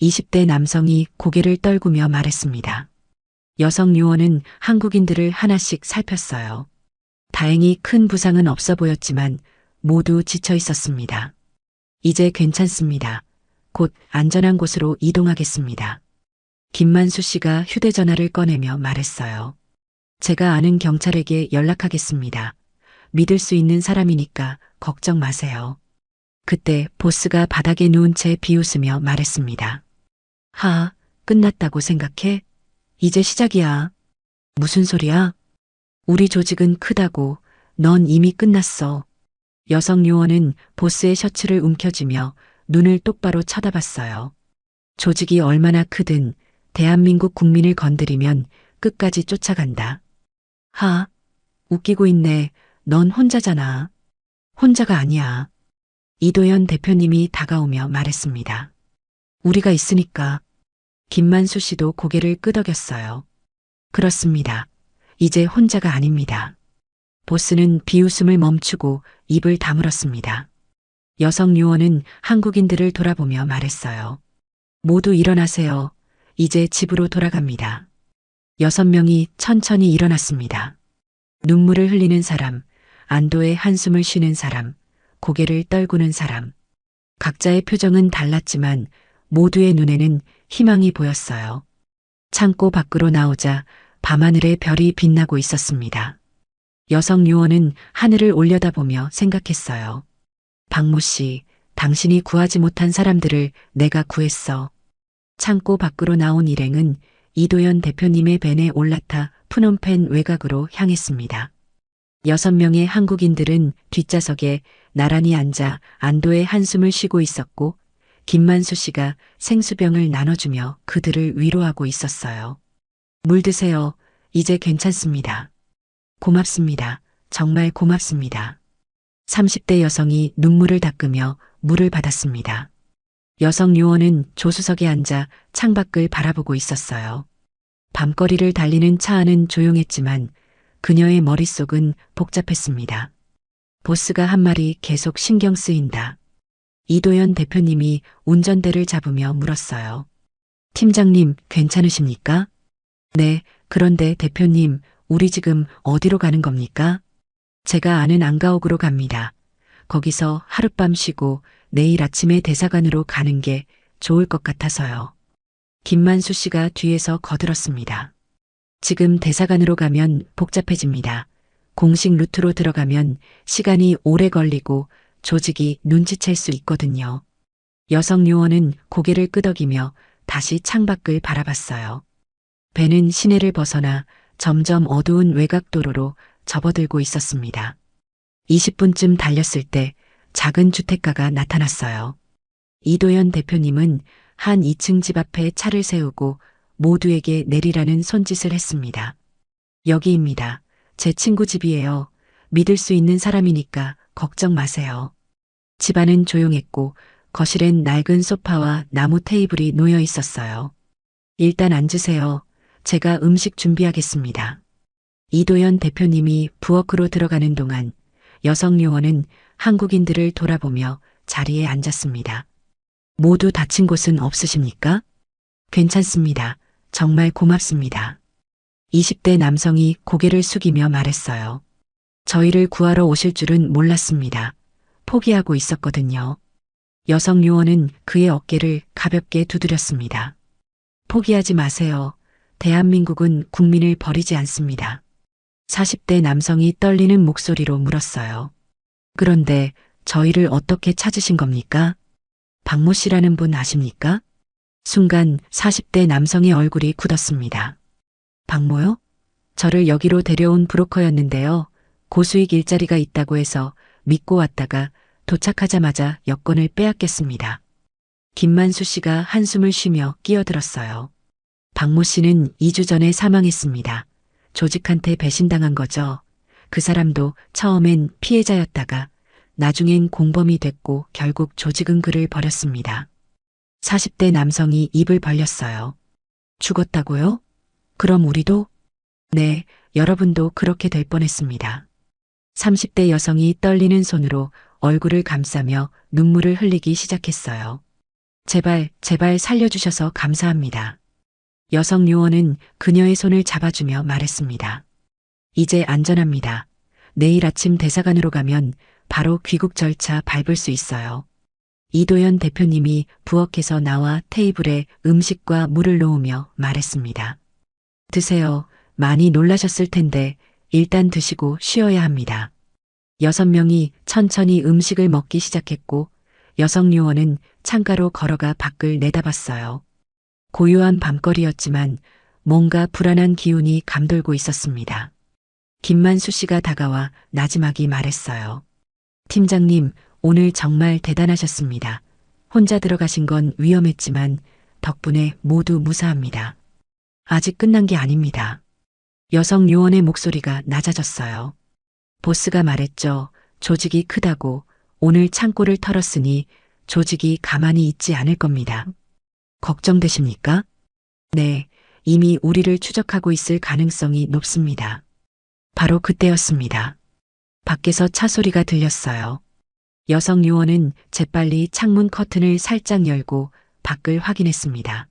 20대 남성이 고개를 떨구며 말했습니다. 여성 요원은 한국인들을 하나씩 살폈어요. 다행히 큰 부상은 없어 보였지만 모두 지쳐 있었습니다. 이제 괜찮습니다. 곧 안전한 곳으로 이동하겠습니다. 김만수 씨가 휴대전화를 꺼내며 말했어요. 제가 아는 경찰에게 연락하겠습니다. 믿을 수 있는 사람이니까 걱정 마세요. 그때 보스가 바닥에 누운 채 비웃으며 말했습니다. 끝났다고 생각해? 이제 시작이야. 무슨 소리야? 우리 조직은 크다고. 넌 이미 끝났어. 여성 요원은 보스의 셔츠를 움켜쥐며 눈을 똑바로 쳐다봤어요. 조직이 얼마나 크든 대한민국 국민을 건드리면 끝까지 쫓아간다. 웃기고 있네. 넌 혼자잖아. 혼자가 아니야. 이도현 대표님이 다가오며 말했습니다. 우리가 있으니까. 김만수 씨도 고개를 끄덕였어요. 그렇습니다. 이제 혼자가 아닙니다. 보스는 비웃음을 멈추고 입을 다물었습니다. 여성 요원은 한국인들을 돌아보며 말했어요. 모두 일어나세요. 이제 집으로 돌아갑니다. 6명이 천천히 일어났습니다. 눈물을 흘리는 사람, 안도의 한숨을 쉬는 사람, 고개를 떨구는 사람. 각자의 표정은 달랐지만 모두의 눈에는 희망이 보였어요. 창고 밖으로 나오자 밤하늘에 별이 빛나고 있었습니다. 여성 요원은 하늘을 올려다보며 생각했어요. 박모 씨, 당신이 구하지 못한 사람들을 내가 구했어. 창고 밖으로 나온 일행은 이도현 대표님의 벤에 올라타 푸놈펜 외곽으로 향했습니다. 6명의 한국인들은 뒷좌석에 나란히 앉아 안도의 한숨을 쉬고 있었고 김만수 씨가 생수병을 나눠주며 그들을 위로하고 있었어요. 물 드세요. 이제 괜찮습니다. 고맙습니다. 정말 고맙습니다. 30대 여성이 눈물을 닦으며 물을 받았습니다. 여성 요원은 조수석에 앉아 창밖을 바라보고 있었어요. 밤거리를 달리는 차 안은 조용했지만 그녀의 머릿속은 복잡했습니다. 보스가 한 말이 계속 신경 쓰인다. 이도현 대표님이 운전대를 잡으며 물었어요. 팀장님, 괜찮으십니까? 네, 그런데 대표님, 우리 지금 어디로 가는 겁니까? 제가 아는 안가옥으로 갑니다. 거기서 하룻밤 쉬고 내일 아침에 대사관으로 가는 게 좋을 것 같아서요. 김만수 씨가 뒤에서 거들었습니다. 지금 대사관으로 가면 복잡해집니다. 공식 루트로 들어가면 시간이 오래 걸리고 조직이 눈치챌 수 있거든요. 여성 요원은 고개를 끄덕이며 다시 창밖을 바라봤어요. 배는 시내를 벗어나 점점 어두운 외곽도로로 접어들고 있었습니다. 20분쯤 달렸을 때 작은 주택가가 나타났어요. 이도현 대표님은 한 2층 집 앞에 차를 세우고 모두에게 내리라는 손짓을 했습니다. 여기입니다. 제 친구 집이에요. 믿을 수 있는 사람이니까 걱정 마세요. 집안은 조용했고 거실엔 낡은 소파와 나무 테이블이 놓여 있었어요. 일단 앉으세요. 제가 음식 준비하겠습니다. 이도현 대표님이 부엌으로 들어가는 동안 여성 요원은 한국인들을 돌아보며 자리에 앉았습니다. 모두 다친 곳은 없으십니까? 괜찮습니다. 정말 고맙습니다. 20대 남성이 고개를 숙이며 말했어요. 저희를 구하러 오실 줄은 몰랐습니다. 포기하고 있었거든요. 여성 요원은 그의 어깨를 가볍게 두드렸습니다. 포기하지 마세요. 대한민국은 국민을 버리지 않습니다. 40대 남성이 떨리는 목소리로 물었어요. 그런데 저희를 어떻게 찾으신 겁니까? 박모 씨라는 분 아십니까? 순간 40대 남성의 얼굴이 굳었습니다. 박모요? 저를 여기로 데려온 브로커였는데요. 고수익 일자리가 있다고 해서 믿고 왔다가 도착하자마자 여권을 빼앗겼습니다. 김만수 씨가 한숨을 쉬며 끼어들었어요. 박모 씨는 2주 전에 사망했습니다. 조직한테 배신당한 거죠. 그 사람도 처음엔 피해자였다가 나중엔 공범이 됐고 결국 조직은 그를 버렸습니다. 40대 남성이 입을 벌렸어요. 죽었다고요? 그럼 우리도? 네, 여러분도 그렇게 될 뻔했습니다. 30대 여성이 떨리는 손으로 얼굴을 감싸며 눈물을 흘리기 시작했어요. 제발, 제발 살려주셔서 감사합니다. 여성 요원은 그녀의 손을 잡아주며 말했습니다. 이제 안전합니다. 내일 아침 대사관으로 가면 바로 귀국 절차 밟을 수 있어요. 이도현 대표님이 부엌에서 나와 테이블에 음식과 물을 놓으며 말했습니다. 드세요. 많이 놀라셨을 텐데 일단 드시고 쉬어야 합니다. 6명이 천천히 음식을 먹기 시작했고 여성 요원은 창가로 걸어가 밖을 내다봤어요. 고요한 밤거리였지만 뭔가 불안한 기운이 감돌고 있었습니다. 김만수 씨가 다가와 나지막이 말했어요. 팀장님, 오늘 정말 대단하셨습니다. 혼자 들어가신 건 위험했지만 덕분에 모두 무사합니다. 아직 끝난 게 아닙니다. 여성 요원의 목소리가 낮아졌어요. 보스가 말했죠. 조직이 크다고 오늘 창고를 털었으니 조직이 가만히 있지 않을 겁니다. 걱정되십니까? 네, 이미 우리를 추적하고 있을 가능성이 높습니다. 바로 그때였습니다. 밖에서 차 소리가 들렸어요. 여성 요원은 재빨리 창문 커튼을 살짝 열고 밖을 확인했습니다.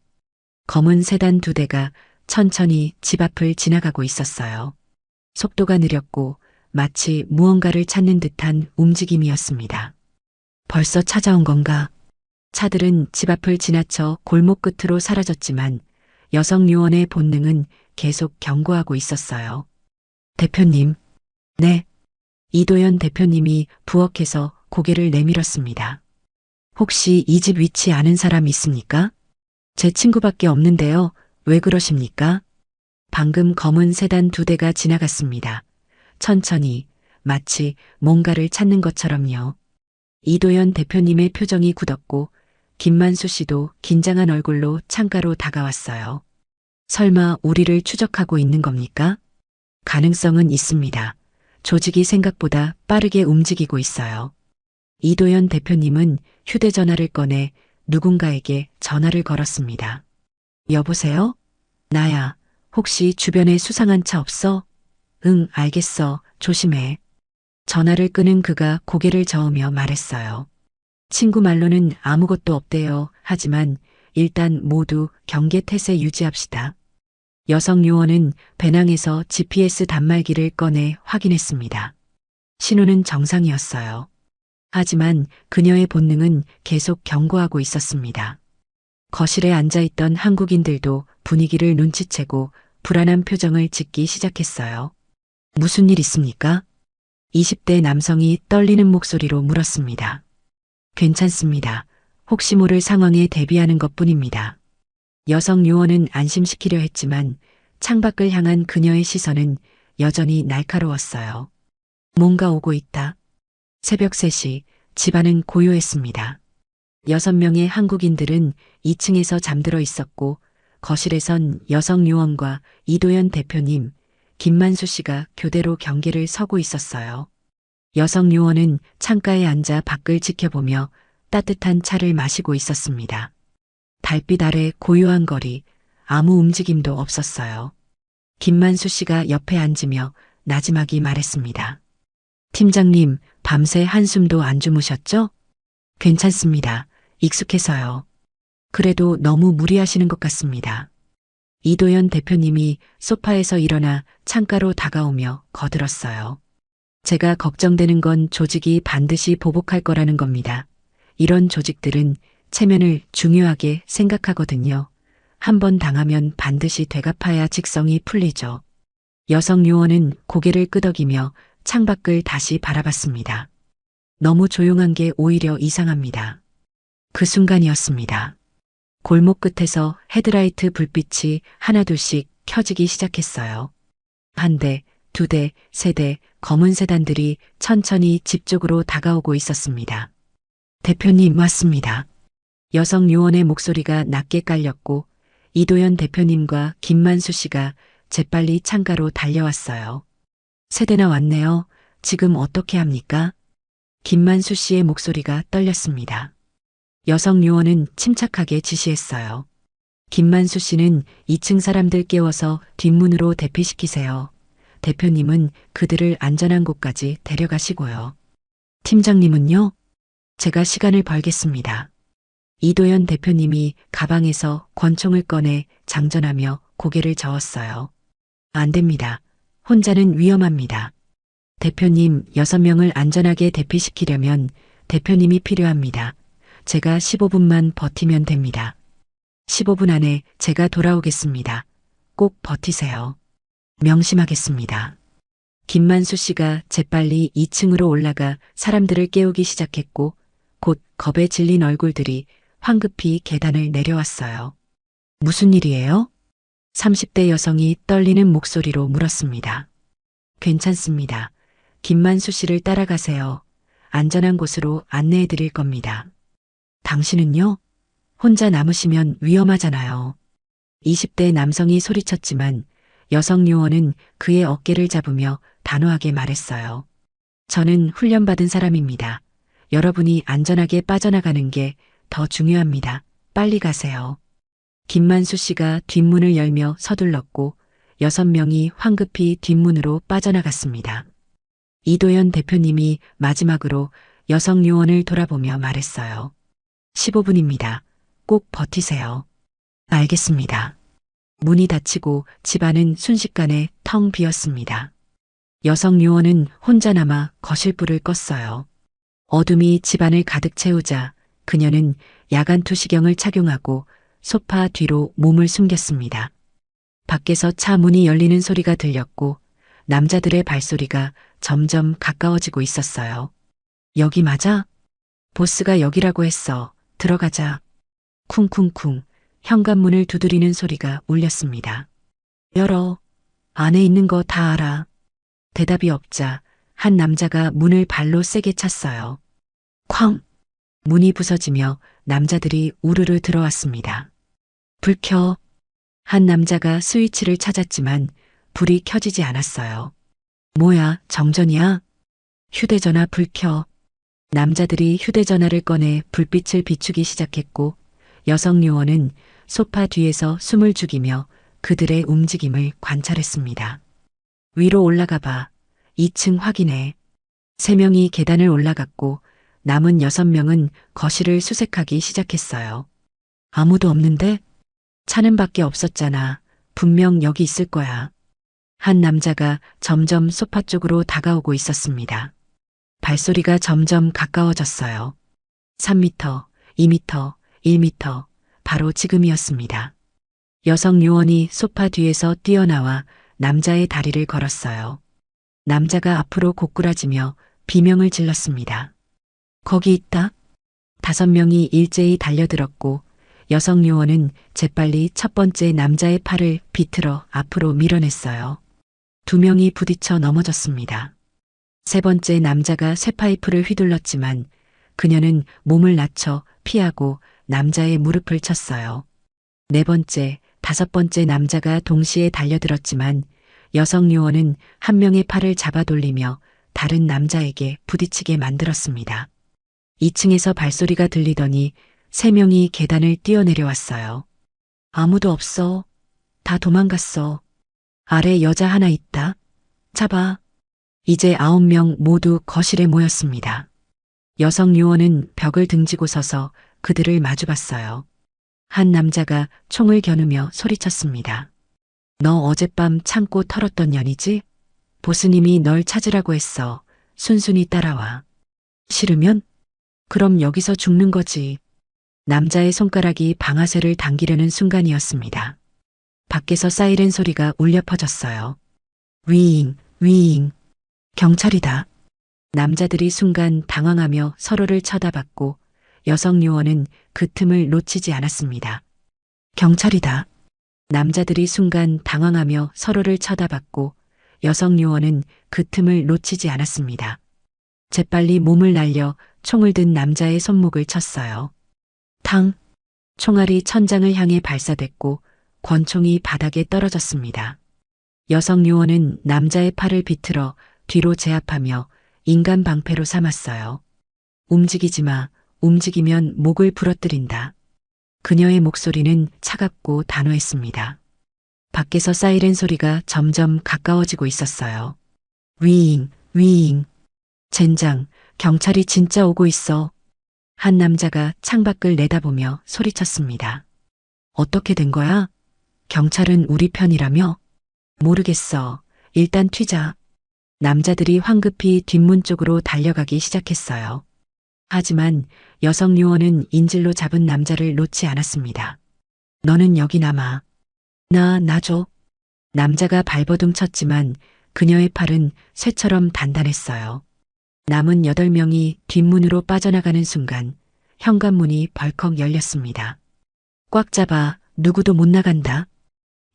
검은 세단 2대가 천천히 집 앞을 지나가고 있었어요. 속도가 느렸고 마치 무언가를 찾는 듯한 움직임이었습니다. 벌써 찾아온 건가? 차들은 집 앞을 지나쳐 골목 끝으로 사라졌지만 여성 요원의 본능은 계속 경고하고 있었어요. 대표님. 네. 이도현 대표님이 부엌에서 고개를 내밀었습니다. 혹시 이 집 위치 아는 사람 있습니까? 제 친구밖에 없는데요. 왜 그러십니까? 방금 검은 세단 2대가 지나갔습니다. 천천히, 마치 뭔가를 찾는 것처럼요. 이도현 대표님의 표정이 굳었고 김만수 씨도 긴장한 얼굴로 창가로 다가왔어요. 설마 우리를 추적하고 있는 겁니까? 가능성은 있습니다. 조직이 생각보다 빠르게 움직이고 있어요. 이도현 대표님은 휴대전화를 꺼내 누군가에게 전화를 걸었습니다. 여보세요? 나야. 혹시 주변에 수상한 차 없어? 응, 알겠어. 조심해. 전화를 끄는 그가 고개를 저으며 말했어요. 친구 말로는 아무것도 없대요. 하지만 일단 모두 경계태세 유지합시다. 여성 요원은 배낭에서 GPS 단말기를 꺼내 확인했습니다. 신호는 정상이었어요. 하지만 그녀의 본능은 계속 경고하고 있었습니다. 거실에 앉아있던 한국인들도 분위기를 눈치채고 불안한 표정을 짓기 시작했어요. 무슨 일 있습니까? 20대 남성이 떨리는 목소리로 물었습니다. 괜찮습니다. 혹시 모를 상황에 대비하는 것뿐입니다. 여성 요원은 안심시키려 했지만 창밖을 향한 그녀의 시선은 여전히 날카로웠어요. 뭔가 오고 있다. 새벽 3시 집안은 고요했습니다. 6명의 한국인들은 2층에서 잠들어 있었고 거실에선 여성 요원과 이도연 대표님, 김만수 씨가 교대로 경계를 서고 있었어요. 여성 요원은 창가에 앉아 밖을 지켜보며 따뜻한 차를 마시고 있었습니다. 달빛 아래 고요한 거리, 아무 움직임도 없었어요. 김만수 씨가 옆에 앉으며 나지막이 말했습니다. 팀장님, 밤새 한숨도 안 주무셨죠? 괜찮습니다. 익숙해서요. 그래도 너무 무리하시는 것 같습니다. 이도연 대표님이 소파에서 일어나 창가로 다가오며 거들었어요. 제가 걱정되는 건 조직이 반드시 보복할 거라는 겁니다. 이런 조직들은 체면을 중요하게 생각하거든요. 한번 당하면 반드시 되갚아야 직성이 풀리죠. 여성 요원은 고개를 끄덕이며 창밖을 다시 바라봤습니다. 너무 조용한 게 오히려 이상합니다. 그 순간이었습니다. 골목 끝에서 헤드라이트 불빛이 하나둘씩 켜지기 시작했어요. 한 대, 두 대, 세 대 검은 세단들이 천천히 집 쪽으로 다가오고 있었습니다. 대표님 왔습니다. 여성 요원의 목소리가 낮게 깔렸고 이도연 대표님과 김만수 씨가 재빨리 창가로 달려왔어요. 세대나 왔네요. 지금 어떻게 합니까? 김만수 씨의 목소리가 떨렸습니다. 여성 요원은 침착하게 지시했어요. 김만수 씨는 2층 사람들 깨워서 뒷문으로 대피시키세요. 대표님은 그들을 안전한 곳까지 데려가시고요. 팀장님은요? 제가 시간을 벌겠습니다. 이도연 대표님이 가방에서 권총을 꺼내 장전하며 고개를 저었어요. 안 됩니다. 혼자는 위험합니다. 대표님 6명을 안전하게 대피시키려면 대표님이 필요합니다. 제가 15분만 버티면 됩니다. 15분 안에 제가 돌아오겠습니다. 꼭 버티세요. 명심하겠습니다. 김만수 씨가 재빨리 2층으로 올라가 사람들을 깨우기 시작했고 곧 겁에 질린 얼굴들이 황급히 계단을 내려왔어요. 무슨 일이에요? 30대 여성이 떨리는 목소리로 물었습니다. 괜찮습니다. 김만수 씨를 따라가세요. 안전한 곳으로 안내해 드릴 겁니다. 당신은요? 혼자 남으시면 위험하잖아요. 20대 남성이 소리쳤지만 여성 요원은 그의 어깨를 잡으며 단호하게 말했어요. 저는 훈련받은 사람입니다. 여러분이 안전하게 빠져나가는 게 더 중요합니다. 빨리 가세요. 김만수 씨가 뒷문을 열며 서둘렀고 6명이 황급히 뒷문으로 빠져나갔습니다. 이도연 대표님이 마지막으로 여성 요원을 돌아보며 말했어요. 15분입니다. 꼭 버티세요. 알겠습니다. 문이 닫히고 집안은 순식간에 텅 비었습니다. 여성 요원은 혼자 남아 거실불을 껐어요. 어둠이 집안을 가득 채우자 그녀는 야간 투시경을 착용하고 소파 뒤로 몸을 숨겼습니다. 밖에서 차 문이 열리는 소리가 들렸고 남자들의 발소리가 점점 가까워지고 있었어요. 여기 맞아? 보스가 여기라고 했어. 들어가자. 쿵쿵쿵 현관문을 두드리는 소리가 울렸습니다. 열어. 안에 있는 거 다 알아. 대답이 없자 한 남자가 문을 발로 세게 찼어요. 쾅! 문이 부서지며 남자들이 우르르 들어왔습니다. 불 켜. 한 남자가 스위치를 찾았지만 불이 켜지지 않았어요. 뭐야, 정전이야? 휴대전화 불 켜. 남자들이 휴대전화를 꺼내 불빛을 비추기 시작했고 여성 요원은 소파 뒤에서 숨을 죽이며 그들의 움직임을 관찰했습니다. 위로 올라가 봐. 2층 확인해. 3명이 계단을 올라갔고 남은 6명은 거실을 수색하기 시작했어요. 아무도 없는데? 차는 밖에 없었잖아. 분명 여기 있을 거야. 한 남자가 점점 소파 쪽으로 다가오고 있었습니다. 발소리가 점점 가까워졌어요. 3m, 2m, 1m, 바로 지금이었습니다. 여성 요원이 소파 뒤에서 뛰어나와 남자의 다리를 걸었어요. 남자가 앞으로 고꾸라지며 비명을 질렀습니다. 거기 있다. 5명이 일제히 달려들었고 여성 요원은 재빨리 첫 번째 남자의 팔을 비틀어 앞으로 밀어냈어요. 2명이 부딪혀 넘어졌습니다. 세 번째 남자가 쇠파이프를 휘둘렀지만 그녀는 몸을 낮춰 피하고 남자의 무릎을 쳤어요. 네 번째, 5번째 남자가 동시에 달려들었지만 여성 요원은 한 명의 팔을 잡아 돌리며 다른 남자에게 부딪히게 만들었습니다. 2층에서 발소리가 들리더니 3명이 계단을 뛰어내려왔어요. 아무도 없어. 다 도망갔어. 아래 여자 하나 있다. 잡아. 이제 9명 모두 거실에 모였습니다. 여성 요원은 벽을 등지고 서서 그들을 마주봤어요. 한 남자가 총을 겨누며 소리쳤습니다. 너 어젯밤 창고 털었던 년이지? 보스님이 널 찾으라고 했어. 순순히 따라와. 싫으면? 그럼 여기서 죽는 거지. 남자의 손가락이 방아쇠를 당기려는 순간이었습니다. 밖에서 사이렌 소리가 울려 퍼졌어요. 위잉, 위잉. 경찰이다. 남자들이 순간 당황하며 서로를 쳐다봤고 여성 요원은 그 틈을 놓치지 않았습니다. 경찰이다. 남자들이 순간 당황하며 서로를 쳐다봤고 여성 요원은 그 틈을 놓치지 않았습니다. 재빨리 몸을 날려 총을 든 남자의 손목을 쳤어요. 탕! 총알이 천장을 향해 발사됐고 권총이 바닥에 떨어졌습니다. 여성 요원은 남자의 팔을 비틀어 뒤로 제압하며 인간 방패로 삼았어요. 움직이지 마. 움직이면 목을 부러뜨린다. 그녀의 목소리는 차갑고 단호했습니다. 밖에서 사이렌 소리가 점점 가까워지고 있었어요. 위잉, 위잉. 젠장, 경찰이 진짜 오고 있어. 한 남자가 창밖을 내다보며 소리쳤습니다. 어떻게 된 거야? 경찰은 우리 편이라며? 모르겠어. 일단 튀자. 남자들이 황급히 뒷문 쪽으로 달려가기 시작했어요. 하지만 여성 요원은 인질로 잡은 남자를 놓지 않았습니다. 너는 여기 남아. 나 줘. 남자가 발버둥 쳤지만 그녀의 팔은 쇠처럼 단단했어요. 남은 8명이 뒷문으로 빠져나가는 순간 현관문이 벌컥 열렸습니다. 꽉 잡아. 누구도 못 나간다.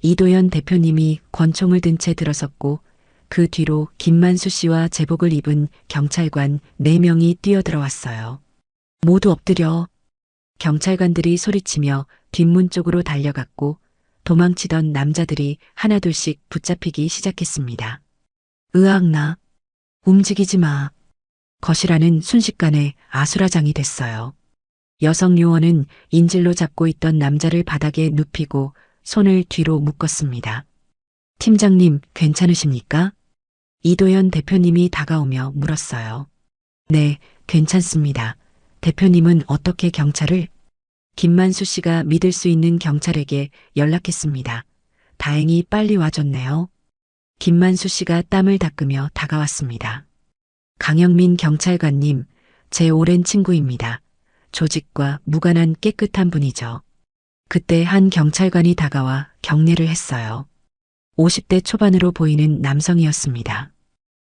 이도현 대표님이 권총을 든 채 들어섰고 그 뒤로 김만수 씨와 제복을 입은 경찰관 4명이 뛰어들어왔어요. 모두 엎드려. 경찰관들이 소리치며 뒷문 쪽으로 달려갔고 도망치던 남자들이 하나둘씩 붙잡히기 시작했습니다. 으악나. 움직이지 마. 거실 안은 순식간에 아수라장이 됐어요. 여성 요원은 인질로 잡고 있던 남자를 바닥에 눕히고 손을 뒤로 묶었습니다. 팀장님, 괜찮으십니까? 이도현 대표님이 다가오며 물었어요. 네, 괜찮습니다. 대표님은 어떻게 경찰을? 김만수 씨가 믿을 수 있는 경찰에게 연락했습니다. 다행히 빨리 와줬네요. 김만수 씨가 땀을 닦으며 다가왔습니다. 강영민 경찰관님, 제 오랜 친구입니다. 조직과 무관한 깨끗한 분이죠. 그때 한 경찰관이 다가와 경례를 했어요. 50대 초반으로 보이는 남성이었습니다.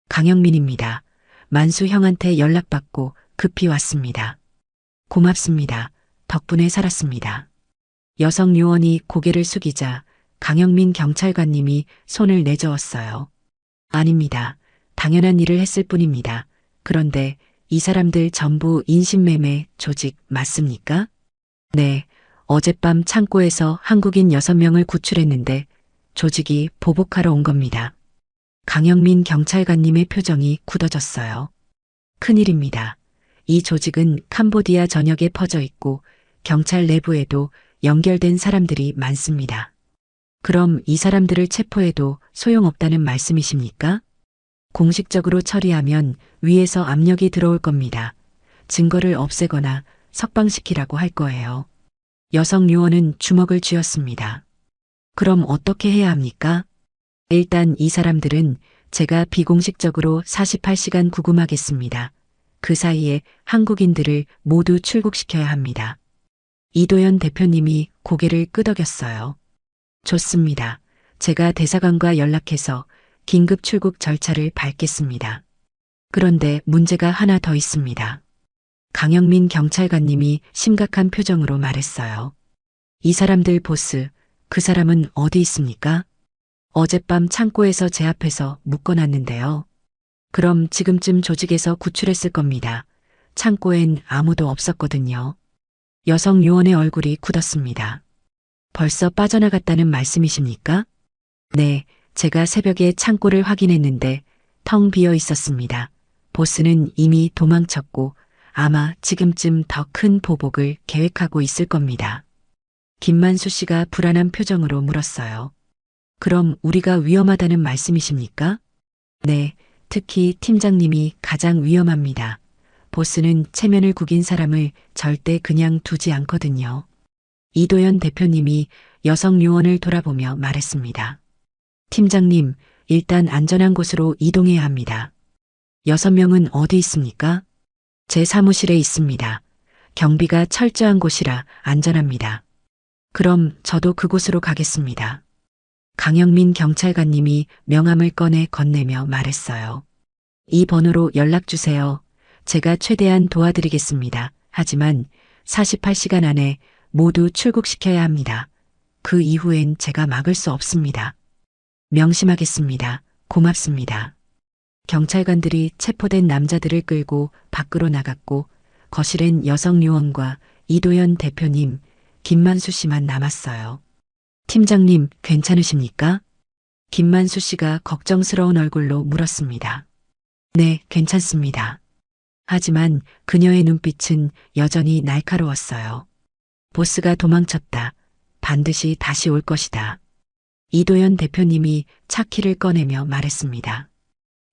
강영민입니다. 만수 형한테 연락받고 급히 왔습니다. 고맙습니다. 덕분에 살았습니다. 여성 요원이 고개를 숙이자 강영민 경찰관님이 손을 내저었어요. 아닙니다. 당연한 일을 했을 뿐입니다. 그런데 이 사람들 전부 인신매매 조직 맞습니까? 네, 어젯밤 창고에서 한국인 6명을 구출했는데 조직이 보복하러 온 겁니다. 강영민 경찰관님의 표정이 굳어졌어요. 큰일입니다. 이 조직은 캄보디아 전역에 퍼져 있고 경찰 내부에도 연결된 사람들이 많습니다. 그럼 이 사람들을 체포해도 소용없다는 말씀이십니까? 공식적으로 처리하면 위에서 압력이 들어올 겁니다. 증거를 없애거나 석방시키라고 할 거예요. 여성 요원은 주먹을 쥐었습니다. 그럼 어떻게 해야 합니까? 일단 이 사람들은 제가 비공식적으로 48시간 구금하겠습니다. 그 사이에 한국인들을 모두 출국시켜야 합니다. 이도현 대표님이 고개를 끄덕였어요. 좋습니다. 제가 대사관과 연락해서 긴급 출국 절차를 밟겠습니다. 그런데 문제가 하나 더 있습니다. 강영민 경찰관님이 심각한 표정으로 말했어요. 이 사람들 보스, 그 사람은 어디 있습니까? 어젯밤 창고에서 제 앞에서 묶어놨는데요. 그럼 지금쯤 조직에서 구출했을 겁니다. 창고엔 아무도 없었거든요. 여성 요원의 얼굴이 굳었습니다. 벌써 빠져나갔다는 말씀이십니까? 네, 제가 새벽에 창고를 확인했는데 텅 비어 있었습니다. 보스는 이미 도망쳤고 아마 지금쯤 더 큰 보복을 계획하고 있을 겁니다. 김만수 씨가 불안한 표정으로 물었어요. 그럼 우리가 위험하다는 말씀이십니까? 네, 특히 팀장님이 가장 위험합니다. 보스는 체면을 구긴 사람을 절대 그냥 두지 않거든요. 이도현 대표님이 여성 요원을 돌아보며 말했습니다. 팀장님, 일단 안전한 곳으로 이동해야 합니다. 6명은 어디 있습니까? 제 사무실에 있습니다. 경비가 철저한 곳이라 안전합니다. 그럼 저도 그곳으로 가겠습니다. 강영민 경찰관님이 명함을 꺼내 건네며 말했어요. 이 번호로 연락 주세요. 제가 최대한 도와드리겠습니다. 하지만 48시간 안에 모두 출국시켜야 합니다. 그 이후엔 제가 막을 수 없습니다. 명심하겠습니다. 고맙습니다. 경찰관들이 체포된 남자들을 끌고 밖으로 나갔고 거실엔 여성 요원과 이도현 대표님, 김만수 씨만 남았어요. 팀장님, 괜찮으십니까? 김만수 씨가 걱정스러운 얼굴로 물었습니다. 네, 괜찮습니다. 하지만 그녀의 눈빛은 여전히 날카로웠어요. 보스가 도망쳤다. 반드시 다시 올 것이다. 이도현 대표님이 차키를 꺼내며 말했습니다.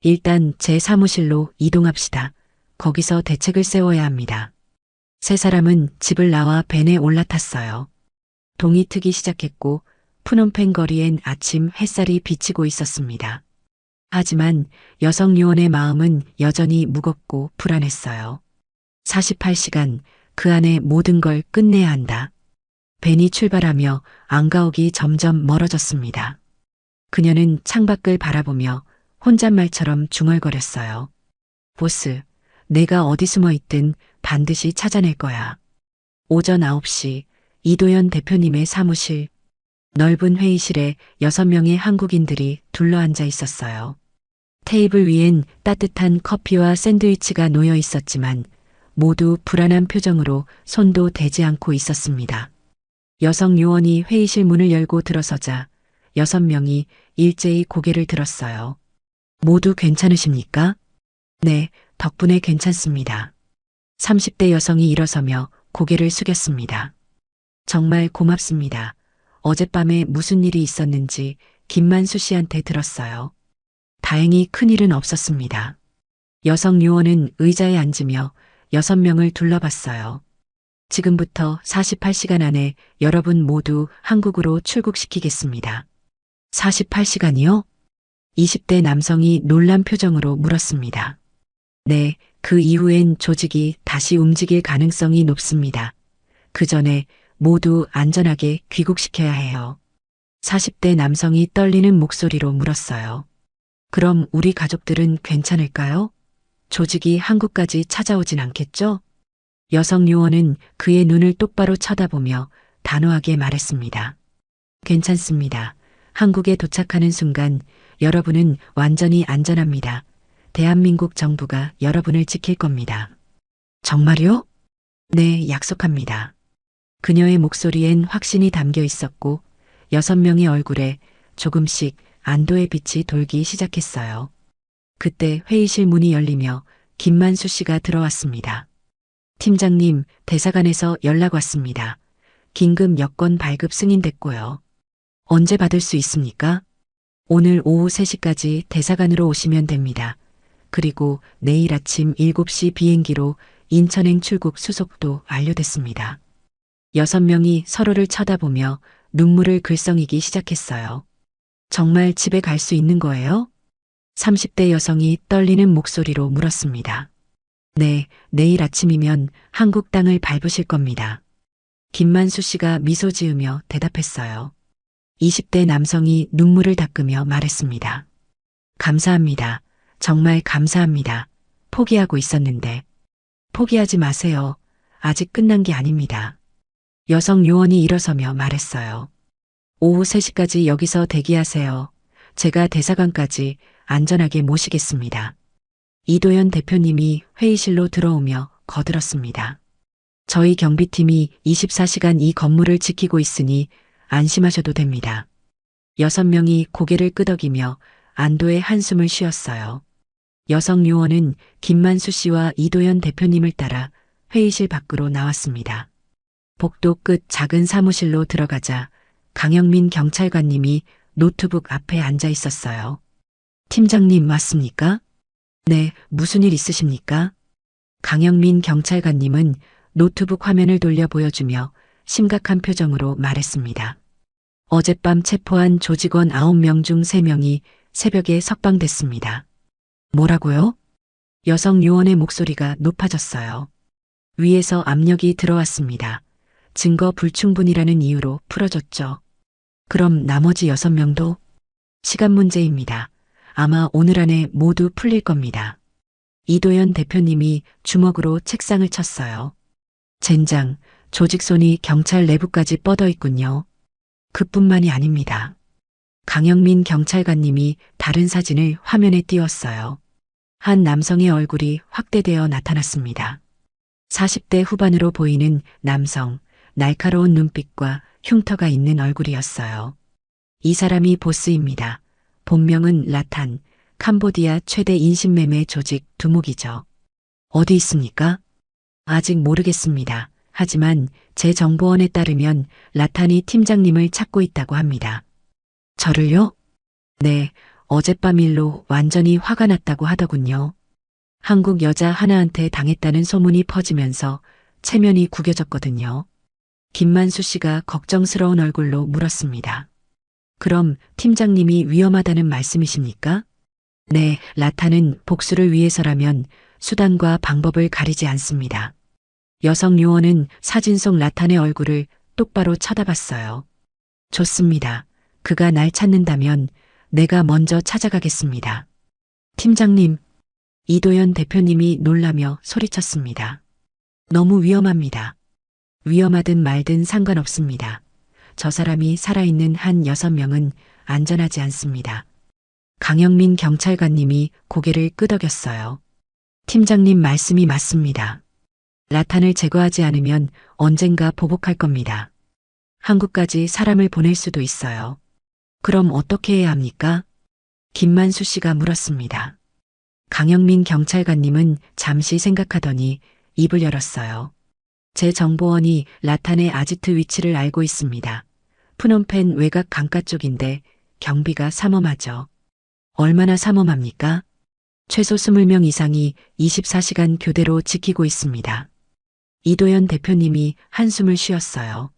일단 제 사무실로 이동합시다. 거기서 대책을 세워야 합니다. 세 사람은 집을 나와 벤에 올라탔어요. 동이 트기 시작했고 푸놈펜 거리엔 아침 햇살이 비치고 있었습니다. 하지만 여성 요원의 마음은 여전히 무겁고 불안했어요. 48시간 그 안에 모든 걸 끝내야 한다. 벤이 출발하며 안가옥이 점점 멀어졌습니다. 그녀는 창밖을 바라보며 혼잣말처럼 중얼거렸어요. 보스, 내가 어디 숨어 있든 반드시 찾아낼 거야. 오전 9시 이도현 대표님의 사무실, 넓은 회의실에 6명의 한국인들이 둘러앉아 있었어요. 테이블 위엔 따뜻한 커피와 샌드위치가 놓여 있었지만 모두 불안한 표정으로 손도 대지 않고 있었습니다. 여성 요원이 회의실 문을 열고 들어서자 6명이 일제히 고개를 들었어요. 모두 괜찮으십니까? 네, 덕분에 괜찮습니다. 30대 여성이 일어서며 고개를 숙였습니다. 정말 고맙습니다. 어젯밤에 무슨 일이 있었는지 김만수 씨한테 들었어요. 다행히 큰일은 없었습니다. 여성 요원은 의자에 앉으며 6명을 둘러봤어요. 지금부터 48시간 안에 여러분 모두 한국으로 출국시키겠습니다. 48시간이요? 20대 남성이 놀란 표정으로 물었습니다. 네, 그 이후엔 조직이 다시 움직일 가능성이 높습니다. 그 전에 모두 안전하게 귀국시켜야 해요. 40대 남성이 떨리는 목소리로 물었어요. 그럼 우리 가족들은 괜찮을까요? 조직이 한국까지 찾아오진 않겠죠? 여성 요원은 그의 눈을 똑바로 쳐다보며 단호하게 말했습니다. 괜찮습니다. 한국에 도착하는 순간 여러분은 완전히 안전합니다. 대한민국 정부가 여러분을 지킬 겁니다. 정말요? 네, 약속합니다. 그녀의 목소리엔 확신이 담겨 있었고 6명의 얼굴에 조금씩 안도의 빛이 돌기 시작했어요. 그때 회의실 문이 열리며 김만수 씨가 들어왔습니다. 팀장님, 대사관에서 연락 왔습니다. 긴급 여권 발급 승인됐고요. 언제 받을 수 있습니까? 오늘 오후 3시까지 대사관으로 오시면 됩니다. 그리고 내일 아침 7시 비행기로 인천행 출국 수속도 완료됐습니다. 6명이 서로를 쳐다보며 눈물을 글썽이기 시작했어요. 정말 집에 갈 수 있는 거예요? 30대 여성이 떨리는 목소리로 물었습니다. 네, 내일 아침이면 한국 땅을 밟으실 겁니다. 김만수 씨가 미소 지으며 대답했어요. 20대 남성이 눈물을 닦으며 말했습니다. 감사합니다. 정말 감사합니다. 포기하고 있었는데. 포기하지 마세요. 아직 끝난 게 아닙니다. 여성 요원이 일어서며 말했어요. 오후 3시까지 여기서 대기하세요. 제가 대사관까지 안전하게 모시겠습니다. 이도현 대표님이 회의실로 들어오며 거들었습니다. 저희 경비팀이 24시간 이 건물을 지키고 있으니 안심하셔도 됩니다. 6명이 고개를 끄덕이며 안도의 한숨을 쉬었어요. 여성 요원은 김만수 씨와 이도현 대표님을 따라 회의실 밖으로 나왔습니다. 복도 끝 작은 사무실로 들어가자 강영민 경찰관님이 노트북 앞에 앉아 있었어요. 팀장님 맞습니까? 네, 무슨 일 있으십니까? 강영민 경찰관님은 노트북 화면을 돌려 보여주며 심각한 표정으로 말했습니다. 어젯밤 체포한 조직원 9명 중 3명이 새벽에 석방됐습니다. 뭐라고요? 여성 요원의 목소리가 높아졌어요. 위에서 압력이 들어왔습니다. 증거 불충분이라는 이유로 풀어줬죠. 그럼 나머지 6명도? 시간 문제입니다. 아마 오늘 안에 모두 풀릴 겁니다. 이도현 대표님이 주먹으로 책상을 쳤어요. 젠장, 조직손이 경찰 내부까지 뻗어 있군요. 그뿐만이 아닙니다. 강영민 경찰관님이 다른 사진을 화면에 띄웠어요. 한 남성의 얼굴이 확대되어 나타났습니다. 40대 후반으로 보이는 남성, 날카로운 눈빛과 흉터가 있는 얼굴이었어요. 이 사람이 보스입니다. 본명은 라탄, 캄보디아 최대 인신매매 조직 두목이죠. 어디 있습니까? 아직 모르겠습니다. 하지만 제 정보원에 따르면 라탄이 팀장님을 찾고 있다고 합니다. 저를요? 네, 어젯밤 일로 완전히 화가 났다고 하더군요. 한국 여자 하나한테 당했다는 소문이 퍼지면서 체면이 구겨졌거든요. 김만수 씨가 걱정스러운 얼굴로 물었습니다. 그럼 팀장님이 위험하다는 말씀이십니까? 네, 라탄은 복수를 위해서라면 수단과 방법을 가리지 않습니다. 여성 요원은 사진 속 라탄의 얼굴을 똑바로 쳐다봤어요. 좋습니다. 그가 날 찾는다면 내가 먼저 찾아가겠습니다. 팀장님, 이도현 대표님이 놀라며 소리쳤습니다. 너무 위험합니다. 위험하든 말든 상관없습니다. 저 사람이 살아있는 한 6명은 안전하지 않습니다. 강영민 경찰관님이 고개를 끄덕였어요. 팀장님 말씀이 맞습니다. 라탄을 제거하지 않으면 언젠가 보복할 겁니다. 한국까지 사람을 보낼 수도 있어요. 그럼 어떻게 해야 합니까? 김만수 씨가 물었습니다. 강영민 경찰관님은 잠시 생각하더니 입을 열었어요. 제 정보원이 라탄의 아지트 위치를 알고 있습니다. 푸놈펜 외곽 강가 쪽인데 경비가 삼엄하죠. 얼마나 삼엄합니까? 최소 20명 이상이 24시간 교대로 지키고 있습니다. 이도현 대표님이 한숨을 쉬었어요.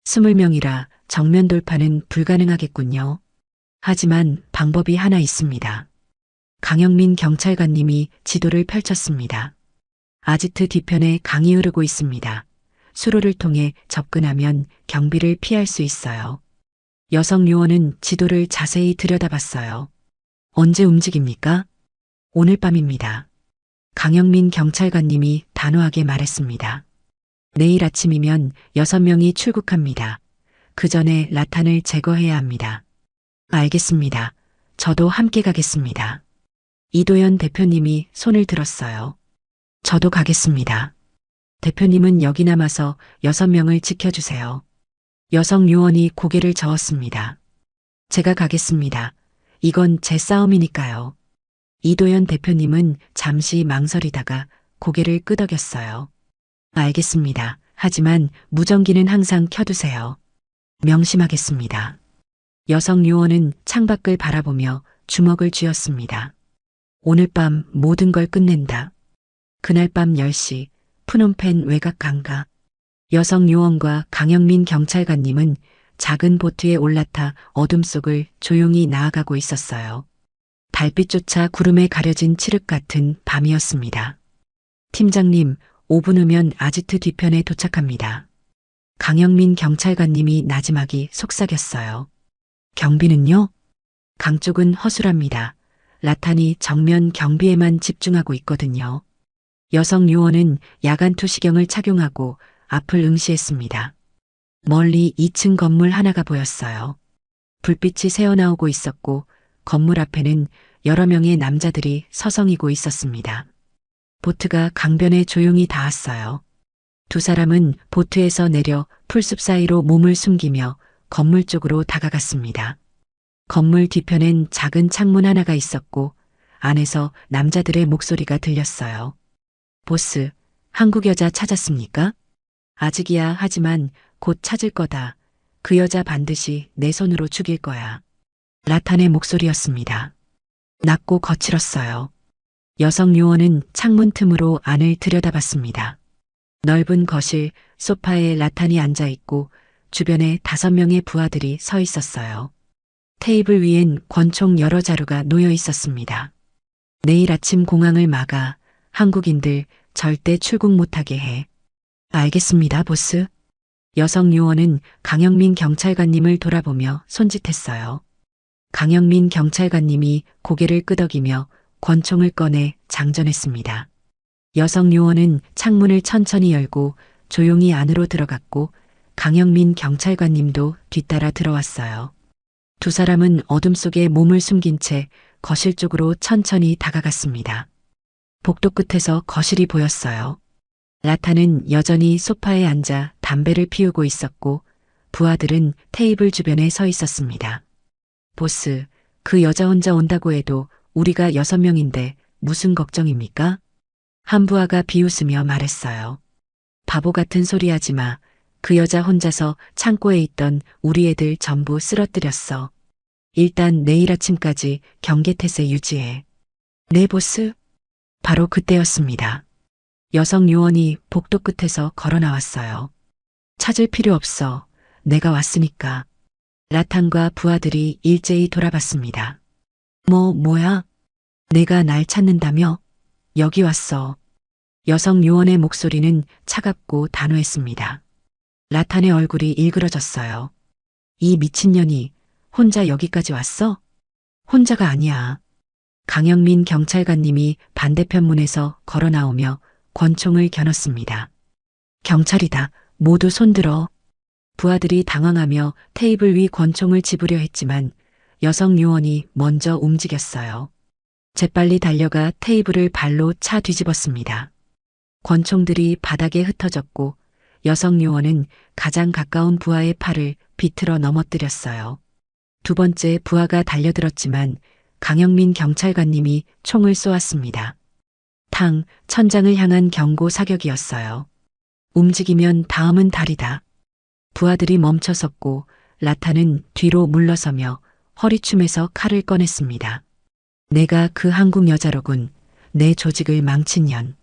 20명이라 정면 돌파는 불가능하겠군요. 하지만 방법이 하나 있습니다. 강영민 경찰관님이 지도를 펼쳤습니다. 아지트 뒤편에 강이 흐르고 있습니다. 수로를 통해 접근하면 경비를 피할 수 있어요. 여성 요원은 지도를 자세히 들여다봤어요. 언제 움직입니까? 오늘 밤입니다. 강영민 경찰관님이 단호하게 말했습니다. 내일 아침이면 6명이 출국합니다. 그 전에 라탄을 제거해야 합니다. 알겠습니다. 저도 함께 가겠습니다. 이도현 대표님이 손을 들었어요. 저도 가겠습니다. 대표님은 여기 남아서 6명을 지켜주세요. 여성 요원이 고개를 저었습니다. 제가 가겠습니다. 이건 제 싸움이니까요. 이도현 대표님은 잠시 망설이다가 고개를 끄덕였어요. 알겠습니다. 하지만 무전기는 항상 켜두세요. 명심하겠습니다. 여성 요원은 창밖을 바라보며 주먹을 쥐었습니다. 오늘 밤 모든 걸 끝낸다. 그날 밤 10시 푸놈펜 외곽 강가. 여성 요원과 강영민 경찰관님은 작은 보트에 올라타 어둠 속을 조용히 나아가고 있었어요. 달빛조차 구름에 가려진 칠흑 같은 밤이었습니다. 팀장님, 5분 후면 아지트 뒤편에 도착합니다. 강영민 경찰관님이 나지막이 속삭였어요. 경비는요? 강 쪽은 허술합니다. 라탄이 정면 경비에만 집중하고 있거든요. 여성 요원은 야간 투시경을 착용하고 앞을 응시했습니다. 멀리 2층 건물 하나가 보였어요. 불빛이 새어나오고 있었고 건물 앞에는 여러 명의 남자들이 서성이고 있었습니다. 보트가 강변에 조용히 닿았어요. 두 사람은 보트에서 내려 풀숲 사이로 몸을 숨기며 건물 쪽으로 다가갔습니다. 건물 뒤편엔 작은 창문 하나가 있었고 안에서 남자들의 목소리가 들렸어요. 보스, 한국 여자 찾았습니까? 아직이야 하지만 곧 찾을 거다. 그 여자 반드시 내 손으로 죽일 거야. 라탄의 목소리였습니다. 낮고 거칠었어요. 여성 요원은 창문 틈으로 안을 들여다봤습니다. 넓은 거실, 소파에 라탄이 앉아 있고 주변에 5명의 부하들이 서 있었어요. 테이블 위엔 권총 여러 자루가 놓여 있었습니다. 내일 아침 공항을 막아 한국인들 절대 출국 못하게 해. 알겠습니다, 보스. 여성 요원은 강영민 경찰관님을 돌아보며 손짓했어요. 강영민 경찰관님이 고개를 끄덕이며 권총을 꺼내 장전했습니다. 여성 요원은 창문을 천천히 열고 조용히 안으로 들어갔고 강영민 경찰관님도 뒤따라 들어왔어요. 두 사람은 어둠 속에 몸을 숨긴 채 거실 쪽으로 천천히 다가갔습니다. 복도 끝에서 거실이 보였어요. 라탄은 여전히 소파에 앉아 담배를 피우고 있었고 부하들은 테이블 주변에 서 있었습니다. 보스, 그 여자 혼자 온다고 해도 우리가 6명인데 무슨 걱정입니까? 한 부하가 비웃으며 말했어요. 바보 같은 소리 하지 마. 그 여자 혼자서 창고에 있던 우리 애들 전부 쓰러뜨렸어. 일단 내일 아침까지 경계태세 유지해. 네, 보스. 바로 그때였습니다. 여성 요원이 복도 끝에서 걸어 나왔어요. 찾을 필요 없어. 내가 왔으니까. 라탄과 부하들이 일제히 돌아봤습니다. 뭐야? 내가 날 찾는다며? 여기 왔어. 여성 요원의 목소리는 차갑고 단호했습니다. 라탄의 얼굴이 일그러졌어요. 이 미친년이 혼자 여기까지 왔어? 혼자가 아니야. 강영민 경찰관님이 반대편 문에서 걸어 나오며 권총을 겨눴습니다. 경찰이다. 모두 손들어. 부하들이 당황하며 테이블 위 권총을 집으려 했지만 여성 요원이 먼저 움직였어요. 재빨리 달려가 테이블을 발로 차 뒤집었습니다. 권총들이 바닥에 흩어졌고 여성 요원은 가장 가까운 부하의 팔을 비틀어 넘어뜨렸어요. 두 번째 부하가 달려들었지만 강영민 경찰관님이 총을 쏘았습니다. 탕, 천장을 향한 경고 사격이었어요. 움직이면 다음은 다리다. 부하들이 멈춰섰고 라탄은 뒤로 물러서며 허리춤에서 칼을 꺼냈습니다. 내가 그 한국 여자로군. 내 조직을 망친 년.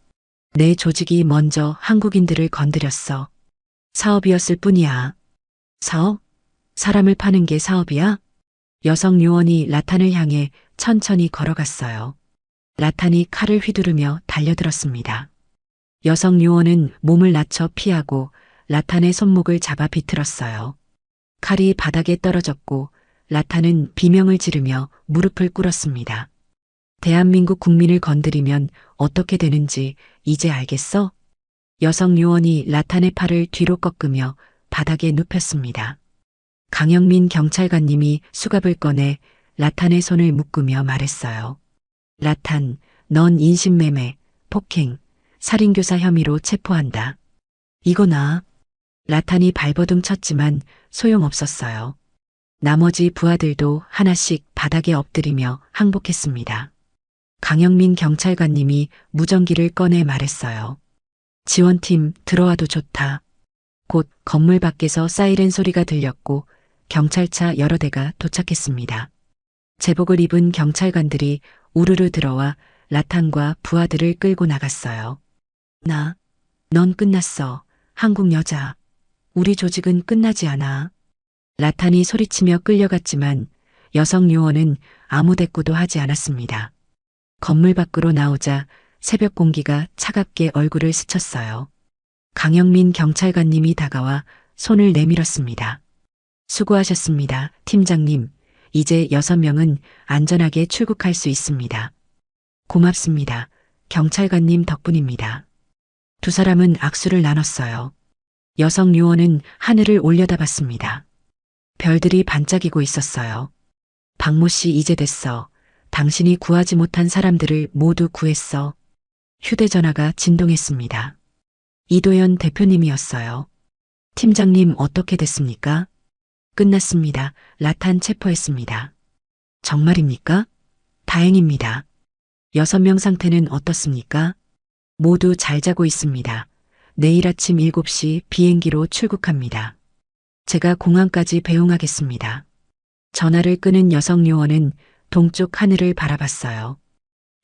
내 조직이 먼저 한국인들을 건드렸어. 사업이었을 뿐이야. 사업? 사람을 파는 게 사업이야? 여성 요원이 라탄을 향해 천천히 걸어갔어요. 라탄이 칼을 휘두르며 달려들었습니다. 여성 요원은 몸을 낮춰 피하고 라탄의 손목을 잡아 비틀었어요. 칼이 바닥에 떨어졌고 라탄은 비명을 지르며 무릎을 꿇었습니다. 대한민국 국민을 건드리면 어떻게 되는지 이제 알겠어? 여성 요원이 라탄의 팔을 뒤로 꺾으며 바닥에 눕혔습니다. 강영민 경찰관님이 수갑을 꺼내 라탄의 손을 묶으며 말했어요. 라탄, 넌 인신매매, 폭행, 살인교사 혐의로 체포한다. 이거나. 라탄이 발버둥 쳤지만 소용없었어요. 나머지 부하들도 하나씩 바닥에 엎드리며 항복했습니다. 강영민 경찰관님이 무전기를 꺼내 말했어요. 지원팀 들어와도 좋다. 곧 건물 밖에서 사이렌 소리가 들렸고 경찰차 여러 대가 도착했습니다. 제복을 입은 경찰관들이 우르르 들어와 라탄과 부하들을 끌고 나갔어요. 넌 끝났어. 한국 여자. 우리 조직은 끝나지 않아. 라탄이 소리치며 끌려갔지만 여성 요원은 아무 대꾸도 하지 않았습니다. 건물 밖으로 나오자 새벽 공기가 차갑게 얼굴을 스쳤어요. 강영민 경찰관님이 다가와 손을 내밀었습니다. 수고하셨습니다, 팀장님. 이제 6명은 안전하게 출국할 수 있습니다. 고맙습니다. 경찰관님 덕분입니다. 두 사람은 악수를 나눴어요. 여성 요원은 하늘을 올려다봤습니다. 별들이 반짝이고 있었어요. 박모 씨 이제 됐어. 당신이 구하지 못한 사람들을 모두 구했어. 휴대전화가 진동했습니다. 이도현 대표님이었어요. 팀장님 어떻게 됐습니까? 끝났습니다. 라탄 체포했습니다. 정말입니까? 다행입니다. 6명 상태는 어떻습니까? 모두 잘 자고 있습니다. 내일 아침 7시 비행기로 출국합니다. 제가 공항까지 배웅하겠습니다. 전화를 끄는 여성 요원은 동쪽 하늘을 바라봤어요.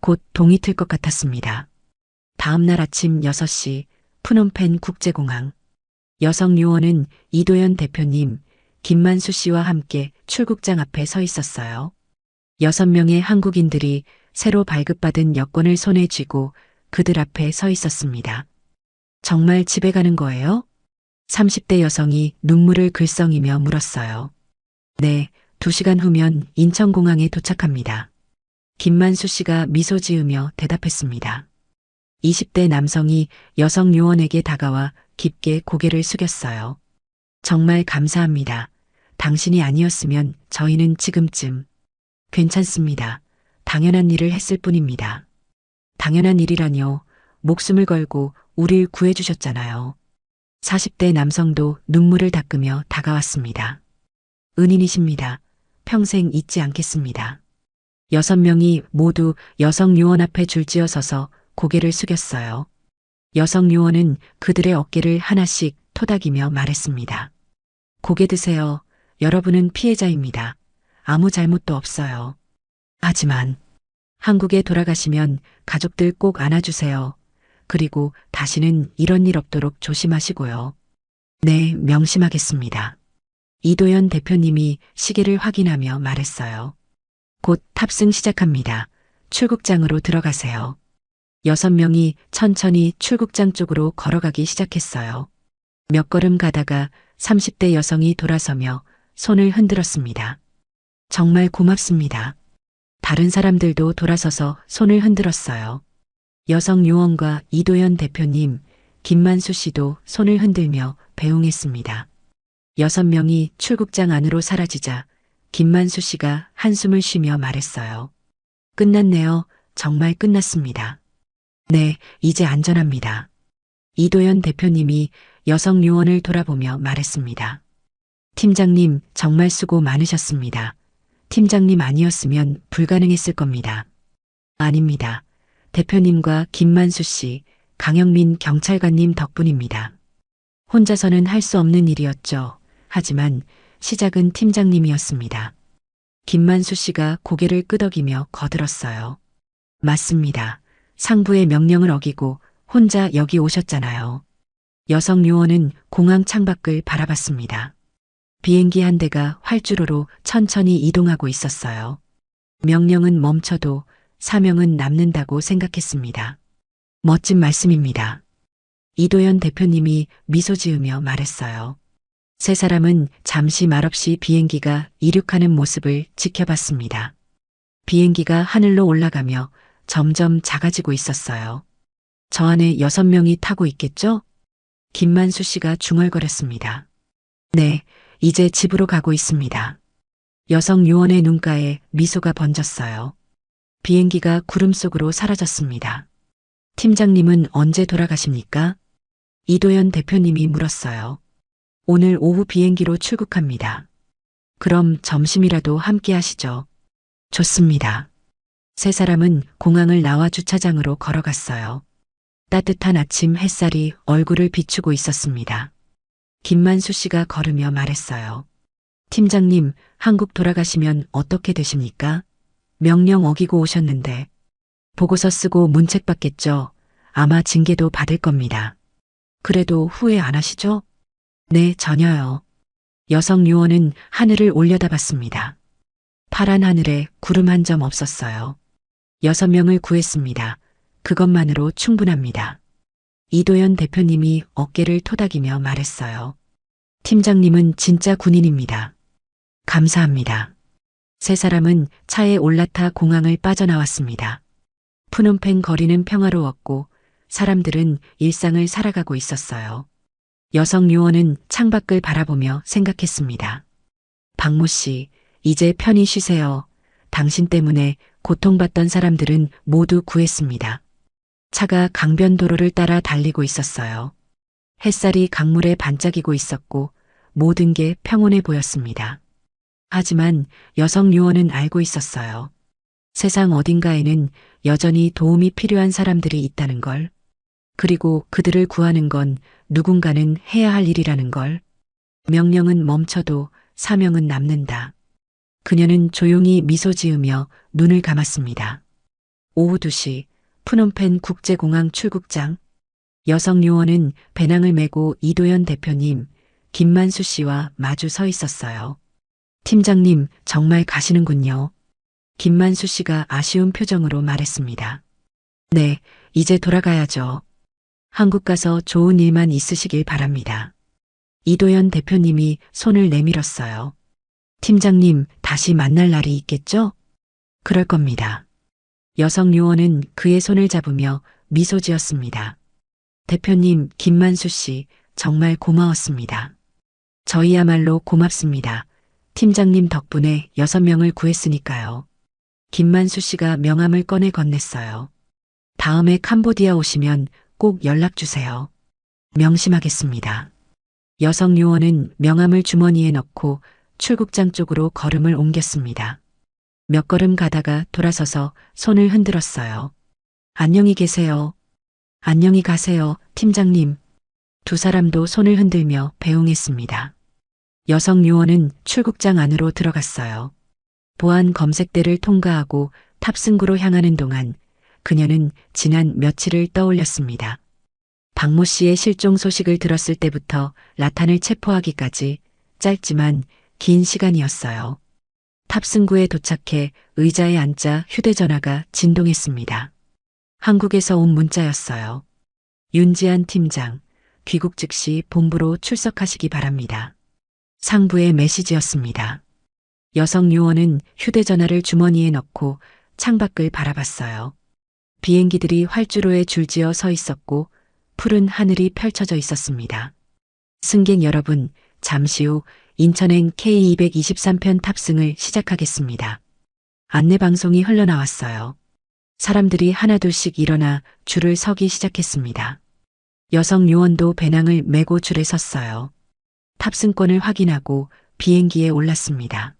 곧 동이 틀 것 같았습니다. 다음 날 아침 6시 푸놈펜 국제공항. 여성 요원은 이도현 대표님, 김만수 씨와 함께 출국장 앞에 서 있었어요. 6명의 한국인들이 새로 발급받은 여권을 손에 쥐고 그들 앞에 서 있었습니다. 정말 집에 가는 거예요? 30대 여성이 눈물을 글썽이며 물었어요. 네, 2시간 후면 인천공항에 도착합니다. 김만수 씨가 미소 지으며 대답했습니다. 20대 남성이 여성 요원에게 다가와 깊게 고개를 숙였어요. 정말 감사합니다. 당신이 아니었으면 저희는 지금쯤. 괜찮습니다. 당연한 일을 했을 뿐입니다. 당연한 일이라뇨. 목숨을 걸고 우릴 구해주셨잖아요. 40대 남성도 눈물을 닦으며 다가왔습니다. 은인이십니다. 평생 잊지 않겠습니다. 6명이 모두 여성 요원 앞에 줄지어 서서 고개를 숙였어요. 여성 요원은 그들의 어깨를 하나씩 토닥이며 말했습니다. 고개 드세요. 여러분은 피해자입니다. 아무 잘못도 없어요. 하지만 한국에 돌아가시면 가족들 꼭 안아주세요. 그리고 다시는 이런 일 없도록 조심하시고요. 네, 명심하겠습니다. 이도현 대표님이 시계를 확인하며 말했어요. 곧 탑승 시작합니다. 출국장으로 들어가세요. 6명이 천천히 출국장 쪽으로 걸어가기 시작했어요. 몇 걸음 가다가 30대 여성이 돌아서며 손을 흔들었습니다. 정말 고맙습니다. 다른 사람들도 돌아서서 손을 흔들었어요. 여성 요원과 이도현 대표님, 김만수 씨도 손을 흔들며 배웅했습니다. 6명이 출국장 안으로 사라지자 김만수 씨가 한숨을 쉬며 말했어요. 끝났네요. 정말 끝났습니다. 네, 이제 안전합니다. 이도현 대표님이 여성 요원을 돌아보며 말했습니다. 팀장님, 정말 수고 많으셨습니다. 팀장님 아니었으면 불가능했을 겁니다. 아닙니다. 대표님과 김만수 씨, 강영민 경찰관님 덕분입니다. 혼자서는 할 수 없는 일이었죠. 하지만 시작은 팀장님이었습니다. 김만수 씨가 고개를 끄덕이며 거들었어요. 맞습니다. 상부의 명령을 어기고 혼자 여기 오셨잖아요. 여성 요원은 공항 창밖을 바라봤습니다. 비행기 한 대가 활주로로 천천히 이동하고 있었어요. 명령은 멈춰도 사명은 남는다고 생각했습니다. 멋진 말씀입니다. 이도현 대표님이 미소 지으며 말했어요. 세 사람은 잠시 말없이 비행기가 이륙하는 모습을 지켜봤습니다. 비행기가 하늘로 올라가며 점점 작아지고 있었어요. 저 안에 6명이 타고 있겠죠? 김만수 씨가 중얼거렸습니다. 네, 이제 집으로 가고 있습니다. 여성 요원의 눈가에 미소가 번졌어요. 비행기가 구름 속으로 사라졌습니다. 팀장님은 언제 돌아가십니까? 이도현 대표님이 물었어요. 오늘 오후 비행기로 출국합니다. 그럼 점심이라도 함께 하시죠. 좋습니다. 세 사람은 공항을 나와 주차장으로 걸어갔어요. 따뜻한 아침 햇살이 얼굴을 비추고 있었습니다. 김만수 씨가 걸으며 말했어요. 팀장님, 한국 돌아가시면 어떻게 되십니까? 명령 어기고 오셨는데. 보고서 쓰고 문책 받겠죠. 아마 징계도 받을 겁니다. 그래도 후회 안 하시죠? 네, 전혀요. 여성 요원은 하늘을 올려다봤습니다. 파란 하늘에 구름 한 점 없었어요. 6명을 구했습니다. 그것만으로 충분합니다. 이도현 대표님이 어깨를 토닥이며 말했어요. 팀장님은 진짜 군인입니다. 감사합니다. 세 사람은 차에 올라타 공항을 빠져나왔습니다. 푸놈펜 거리는 평화로웠고 사람들은 일상을 살아가고 있었어요. 여성 요원은 창밖을 바라보며 생각했습니다. 박모 씨, 이제 편히 쉬세요. 당신 때문에 고통받던 사람들은 모두 구했습니다. 차가 강변도로를 따라 달리고 있었어요. 햇살이 강물에 반짝이고 있었고 모든 게 평온해 보였습니다. 하지만 여성 요원은 알고 있었어요. 세상 어딘가에는 여전히 도움이 필요한 사람들이 있다는 걸. 그리고 그들을 구하는 건 누군가는 해야 할 일이라는 걸. 명령은 멈춰도 사명은 남는다. 그녀는 조용히 미소 지으며 눈을 감았습니다. 오후 2시 푸놈펜 국제공항 출국장. 여성 요원은 배낭을 메고 이도현 대표님, 김만수 씨와 마주 서 있었어요. 팀장님, 정말 가시는군요. 김만수 씨가 아쉬운 표정으로 말했습니다. 네, 이제 돌아가야죠. 한국 가서 좋은 일만 있으시길 바랍니다. 이도현 대표님이 손을 내밀었어요. 팀장님, 다시 만날 날이 있겠죠? 그럴 겁니다. 여성 요원은 그의 손을 잡으며 미소 지었습니다. 대표님, 김만수 씨, 정말 고마웠습니다. 저희야말로 고맙습니다. 팀장님 덕분에 6명을 구했으니까요. 김만수 씨가 명함을 꺼내 건넸어요. 다음에 캄보디아 오시면 꼭 연락 주세요. 명심하겠습니다. 여성 요원은 명함을 주머니에 넣고 출국장 쪽으로 걸음을 옮겼습니다. 몇 걸음 가다가 돌아서서 손을 흔들었어요. 안녕히 계세요. 안녕히 가세요, 팀장님. 두 사람도 손을 흔들며 배웅했습니다. 여성 요원은 출국장 안으로 들어갔어요. 보안 검색대를 통과하고 탑승구로 향하는 동안 그녀는 지난 며칠을 떠올렸습니다. 박모 씨의 실종 소식을 들었을 때부터 라탄을 체포하기까지 짧지만 긴 시간이었어요. 탑승구에 도착해 의자에 앉자 휴대전화가 진동했습니다. 한국에서 온 문자였어요. 윤지한 팀장, 귀국 즉시 본부로 출석하시기 바랍니다. 상부의 메시지였습니다. 여성 요원은 휴대전화를 주머니에 넣고 창밖을 바라봤어요. 비행기들이 활주로에 줄지어 서 있었고 푸른 하늘이 펼쳐져 있었습니다. 승객 여러분, 잠시 후 인천행 K223편 탑승을 시작하겠습니다. 안내방송이 흘러나왔어요. 사람들이 하나둘씩 일어나 줄을 서기 시작했습니다. 여성 요원도 배낭을 메고 줄에 섰어요. 탑승권을 확인하고 비행기에 올랐습니다.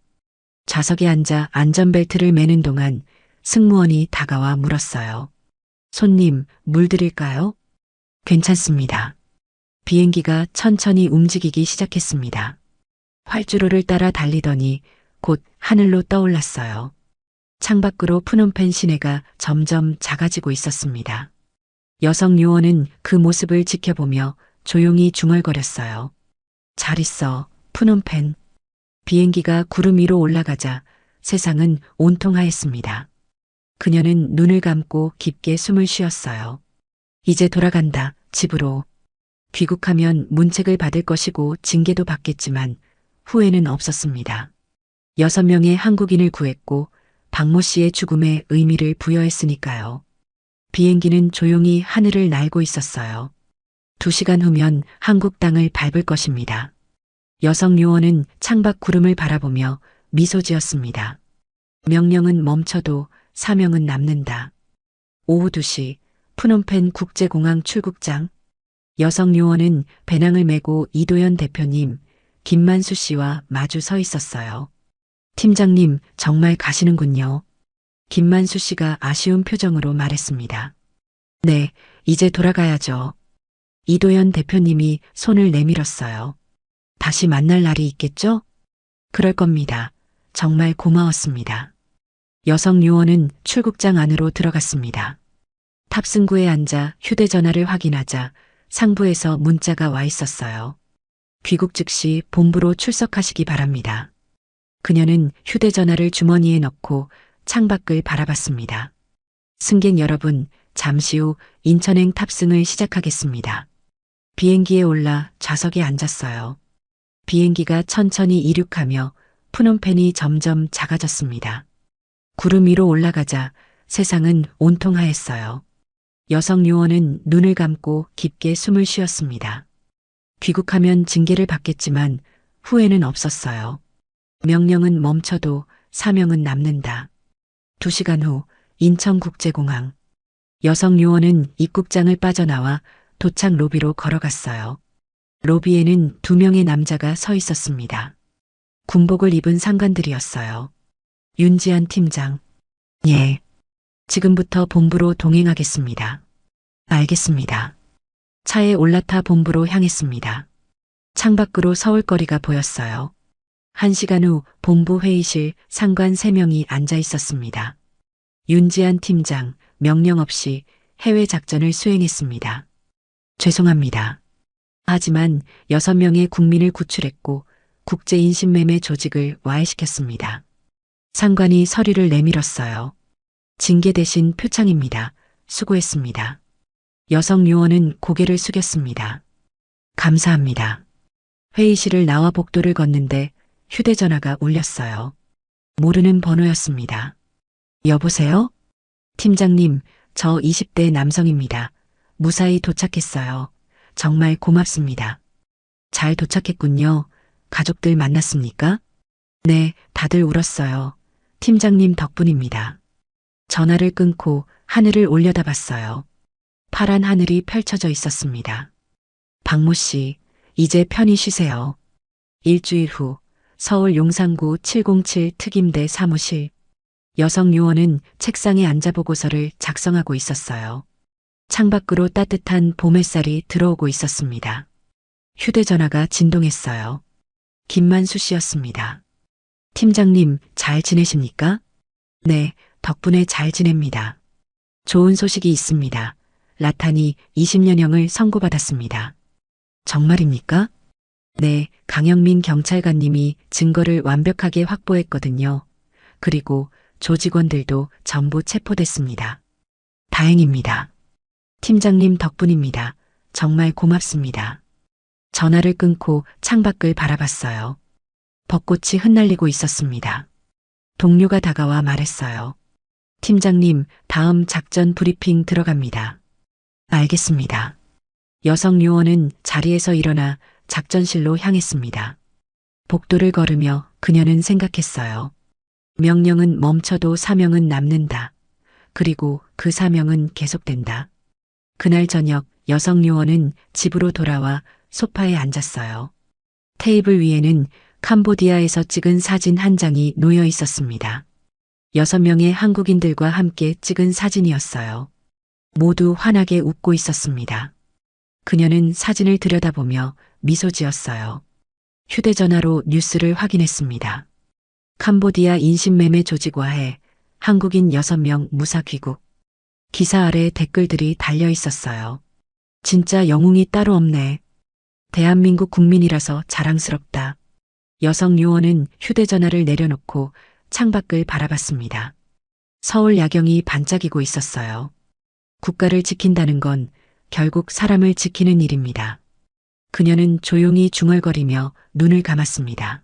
좌석에 앉아 안전벨트를 매는 동안 승무원이 다가와 물었어요. 손님, 물 드릴까요? 괜찮습니다. 비행기가 천천히 움직이기 시작했습니다. 활주로를 따라 달리더니 곧 하늘로 떠올랐어요. 창밖으로 푸놈펜 시내가 점점 작아지고 있었습니다. 여성 요원은 그 모습을 지켜보며 조용히 중얼거렸어요. 잘 있어, 푸놈펜. 비행기가 구름 위로 올라가자 세상은 온통 하였습니다. 그녀는 눈을 감고 깊게 숨을 쉬었어요. 이제 돌아간다, 집으로. 귀국하면 문책을 받을 것이고 징계도 받겠지만 후회는 없었습니다. 6명의 한국인을 구했고 박모 씨의 죽음에 의미를 부여했으니까요. 비행기는 조용히 하늘을 날고 있었어요. 2시간 후면 한국 땅을 밟을 것입니다. 여성 요원은 창밖 구름을 바라보며 미소 지었습니다. 명령은 멈춰도 사명은 남는다. 오후 2시 푸놈펜 국제공항 출국장. 여성 요원은 배낭을 메고 이도현 대표님, 김만수 씨와 마주 서 있었어요. 팀장님, 정말 가시는군요. 김만수 씨가 아쉬운 표정으로 말했습니다. 네, 이제 돌아가야죠. 이도현 대표님이 손을 내밀었어요. 다시 만날 날이 있겠죠? 그럴 겁니다. 정말 고마웠습니다. 여성 요원은 출국장 안으로 들어갔습니다. 탑승구에 앉아 휴대전화를 확인하자 상부에서 문자가 와 있었어요. 귀국 즉시 본부로 출석하시기 바랍니다. 그녀는 휴대전화를 주머니에 넣고 창밖을 바라봤습니다. 승객 여러분, 잠시 후 인천행 탑승을 시작하겠습니다. 비행기에 올라 좌석에 앉았어요. 비행기가 천천히 이륙하며 푸놈펜이 점점 작아졌습니다. 구름 위로 올라가자 세상은 온통 하였어요. 여성 요원은 눈을 감고 깊게 숨을 쉬었습니다. 귀국하면 징계를 받겠지만 후회는 없었어요. 명령은 멈춰도 사명은 남는다. 2시간 후 인천국제공항. 여성 요원은 입국장을 빠져나와 도착 로비로 걸어갔어요. 로비에는 2명의 남자가 서 있었습니다. 군복을 입은 상관들이었어요. 윤지한 팀장. 예. 지금부터 본부로 동행하겠습니다. 알겠습니다. 차에 올라타 본부로 향했습니다. 창밖으로 서울거리가 보였어요. 1시간 후 본부 회의실 상관 3명이 앉아 있었습니다. 윤지한 팀장, 명령 없이 해외 작전을 수행했습니다. 죄송합니다. 하지만 6명의 국민을 구출했고 국제인신매매 조직을 와해시켰습니다. 상관이 서류를 내밀었어요. 징계 대신 표창입니다. 수고했습니다. 여성 요원은 고개를 숙였습니다. 감사합니다. 회의실을 나와 복도를 걷는데 휴대전화가 울렸어요. 모르는 번호였습니다. 여보세요? 팀장님, 저 20대 남성입니다. 무사히 도착했어요. 정말 고맙습니다. 잘 도착했군요. 가족들 만났습니까? 네, 다들 울었어요. 팀장님 덕분입니다. 전화를 끊고 하늘을 올려다봤어요. 파란 하늘이 펼쳐져 있었습니다. 박모 씨, 이제 편히 쉬세요. 일주일 후 서울 용산구 707 특임대 사무실. 여성 요원은 책상에 앉아 보고서를 작성하고 있었어요. 창밖으로 따뜻한 봄 햇살이 들어오고 있었습니다. 휴대전화가 진동했어요. 김만수 씨였습니다. 팀장님, 잘 지내십니까? 네, 덕분에 잘 지냅니다. 좋은 소식이 있습니다. 라탄이 20년형을 선고받았습니다. 정말입니까? 네, 강영민 경찰관님이 증거를 완벽하게 확보했거든요. 그리고 조직원들도 전부 체포됐습니다. 다행입니다. 팀장님 덕분입니다. 정말 고맙습니다. 전화를 끊고 창밖을 바라봤어요. 벚꽃이 흩날리고 있었습니다. 동료가 다가와 말했어요. 팀장님, 다음 작전 브리핑 들어갑니다. 알겠습니다. 여성 요원은 자리에서 일어나 작전실로 향했습니다. 복도를 걸으며 그녀는 생각했어요. 명령은 멈춰도 사명은 남는다. 그리고 그 사명은 계속된다. 그날 저녁 여성 요원은 집으로 돌아와 소파에 앉았어요. 테이블 위에는 캄보디아에서 찍은 사진 한 장이 놓여 있었습니다. 6명의 한국인들과 함께 찍은 사진이었어요. 모두 환하게 웃고 있었습니다. 그녀는 사진을 들여다보며 미소 지었어요. 휴대전화로 뉴스를 확인했습니다. 캄보디아 인신매매 조직와해 한국인 6명 무사 귀국. 기사 아래 댓글들이 달려 있었어요. 진짜 영웅이 따로 없네. 대한민국 국민이라서 자랑스럽다. 여성 요원은 휴대전화를 내려놓고 창밖을 바라봤습니다. 서울 야경이 반짝이고 있었어요. 국가를 지킨다는 건 결국 사람을 지키는 일입니다. 그녀는 조용히 중얼거리며 눈을 감았습니다.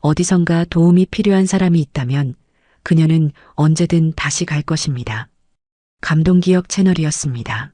어디선가 도움이 필요한 사람이 있다면 그녀는 언제든 다시 갈 것입니다. 감동기억 채널이었습니다.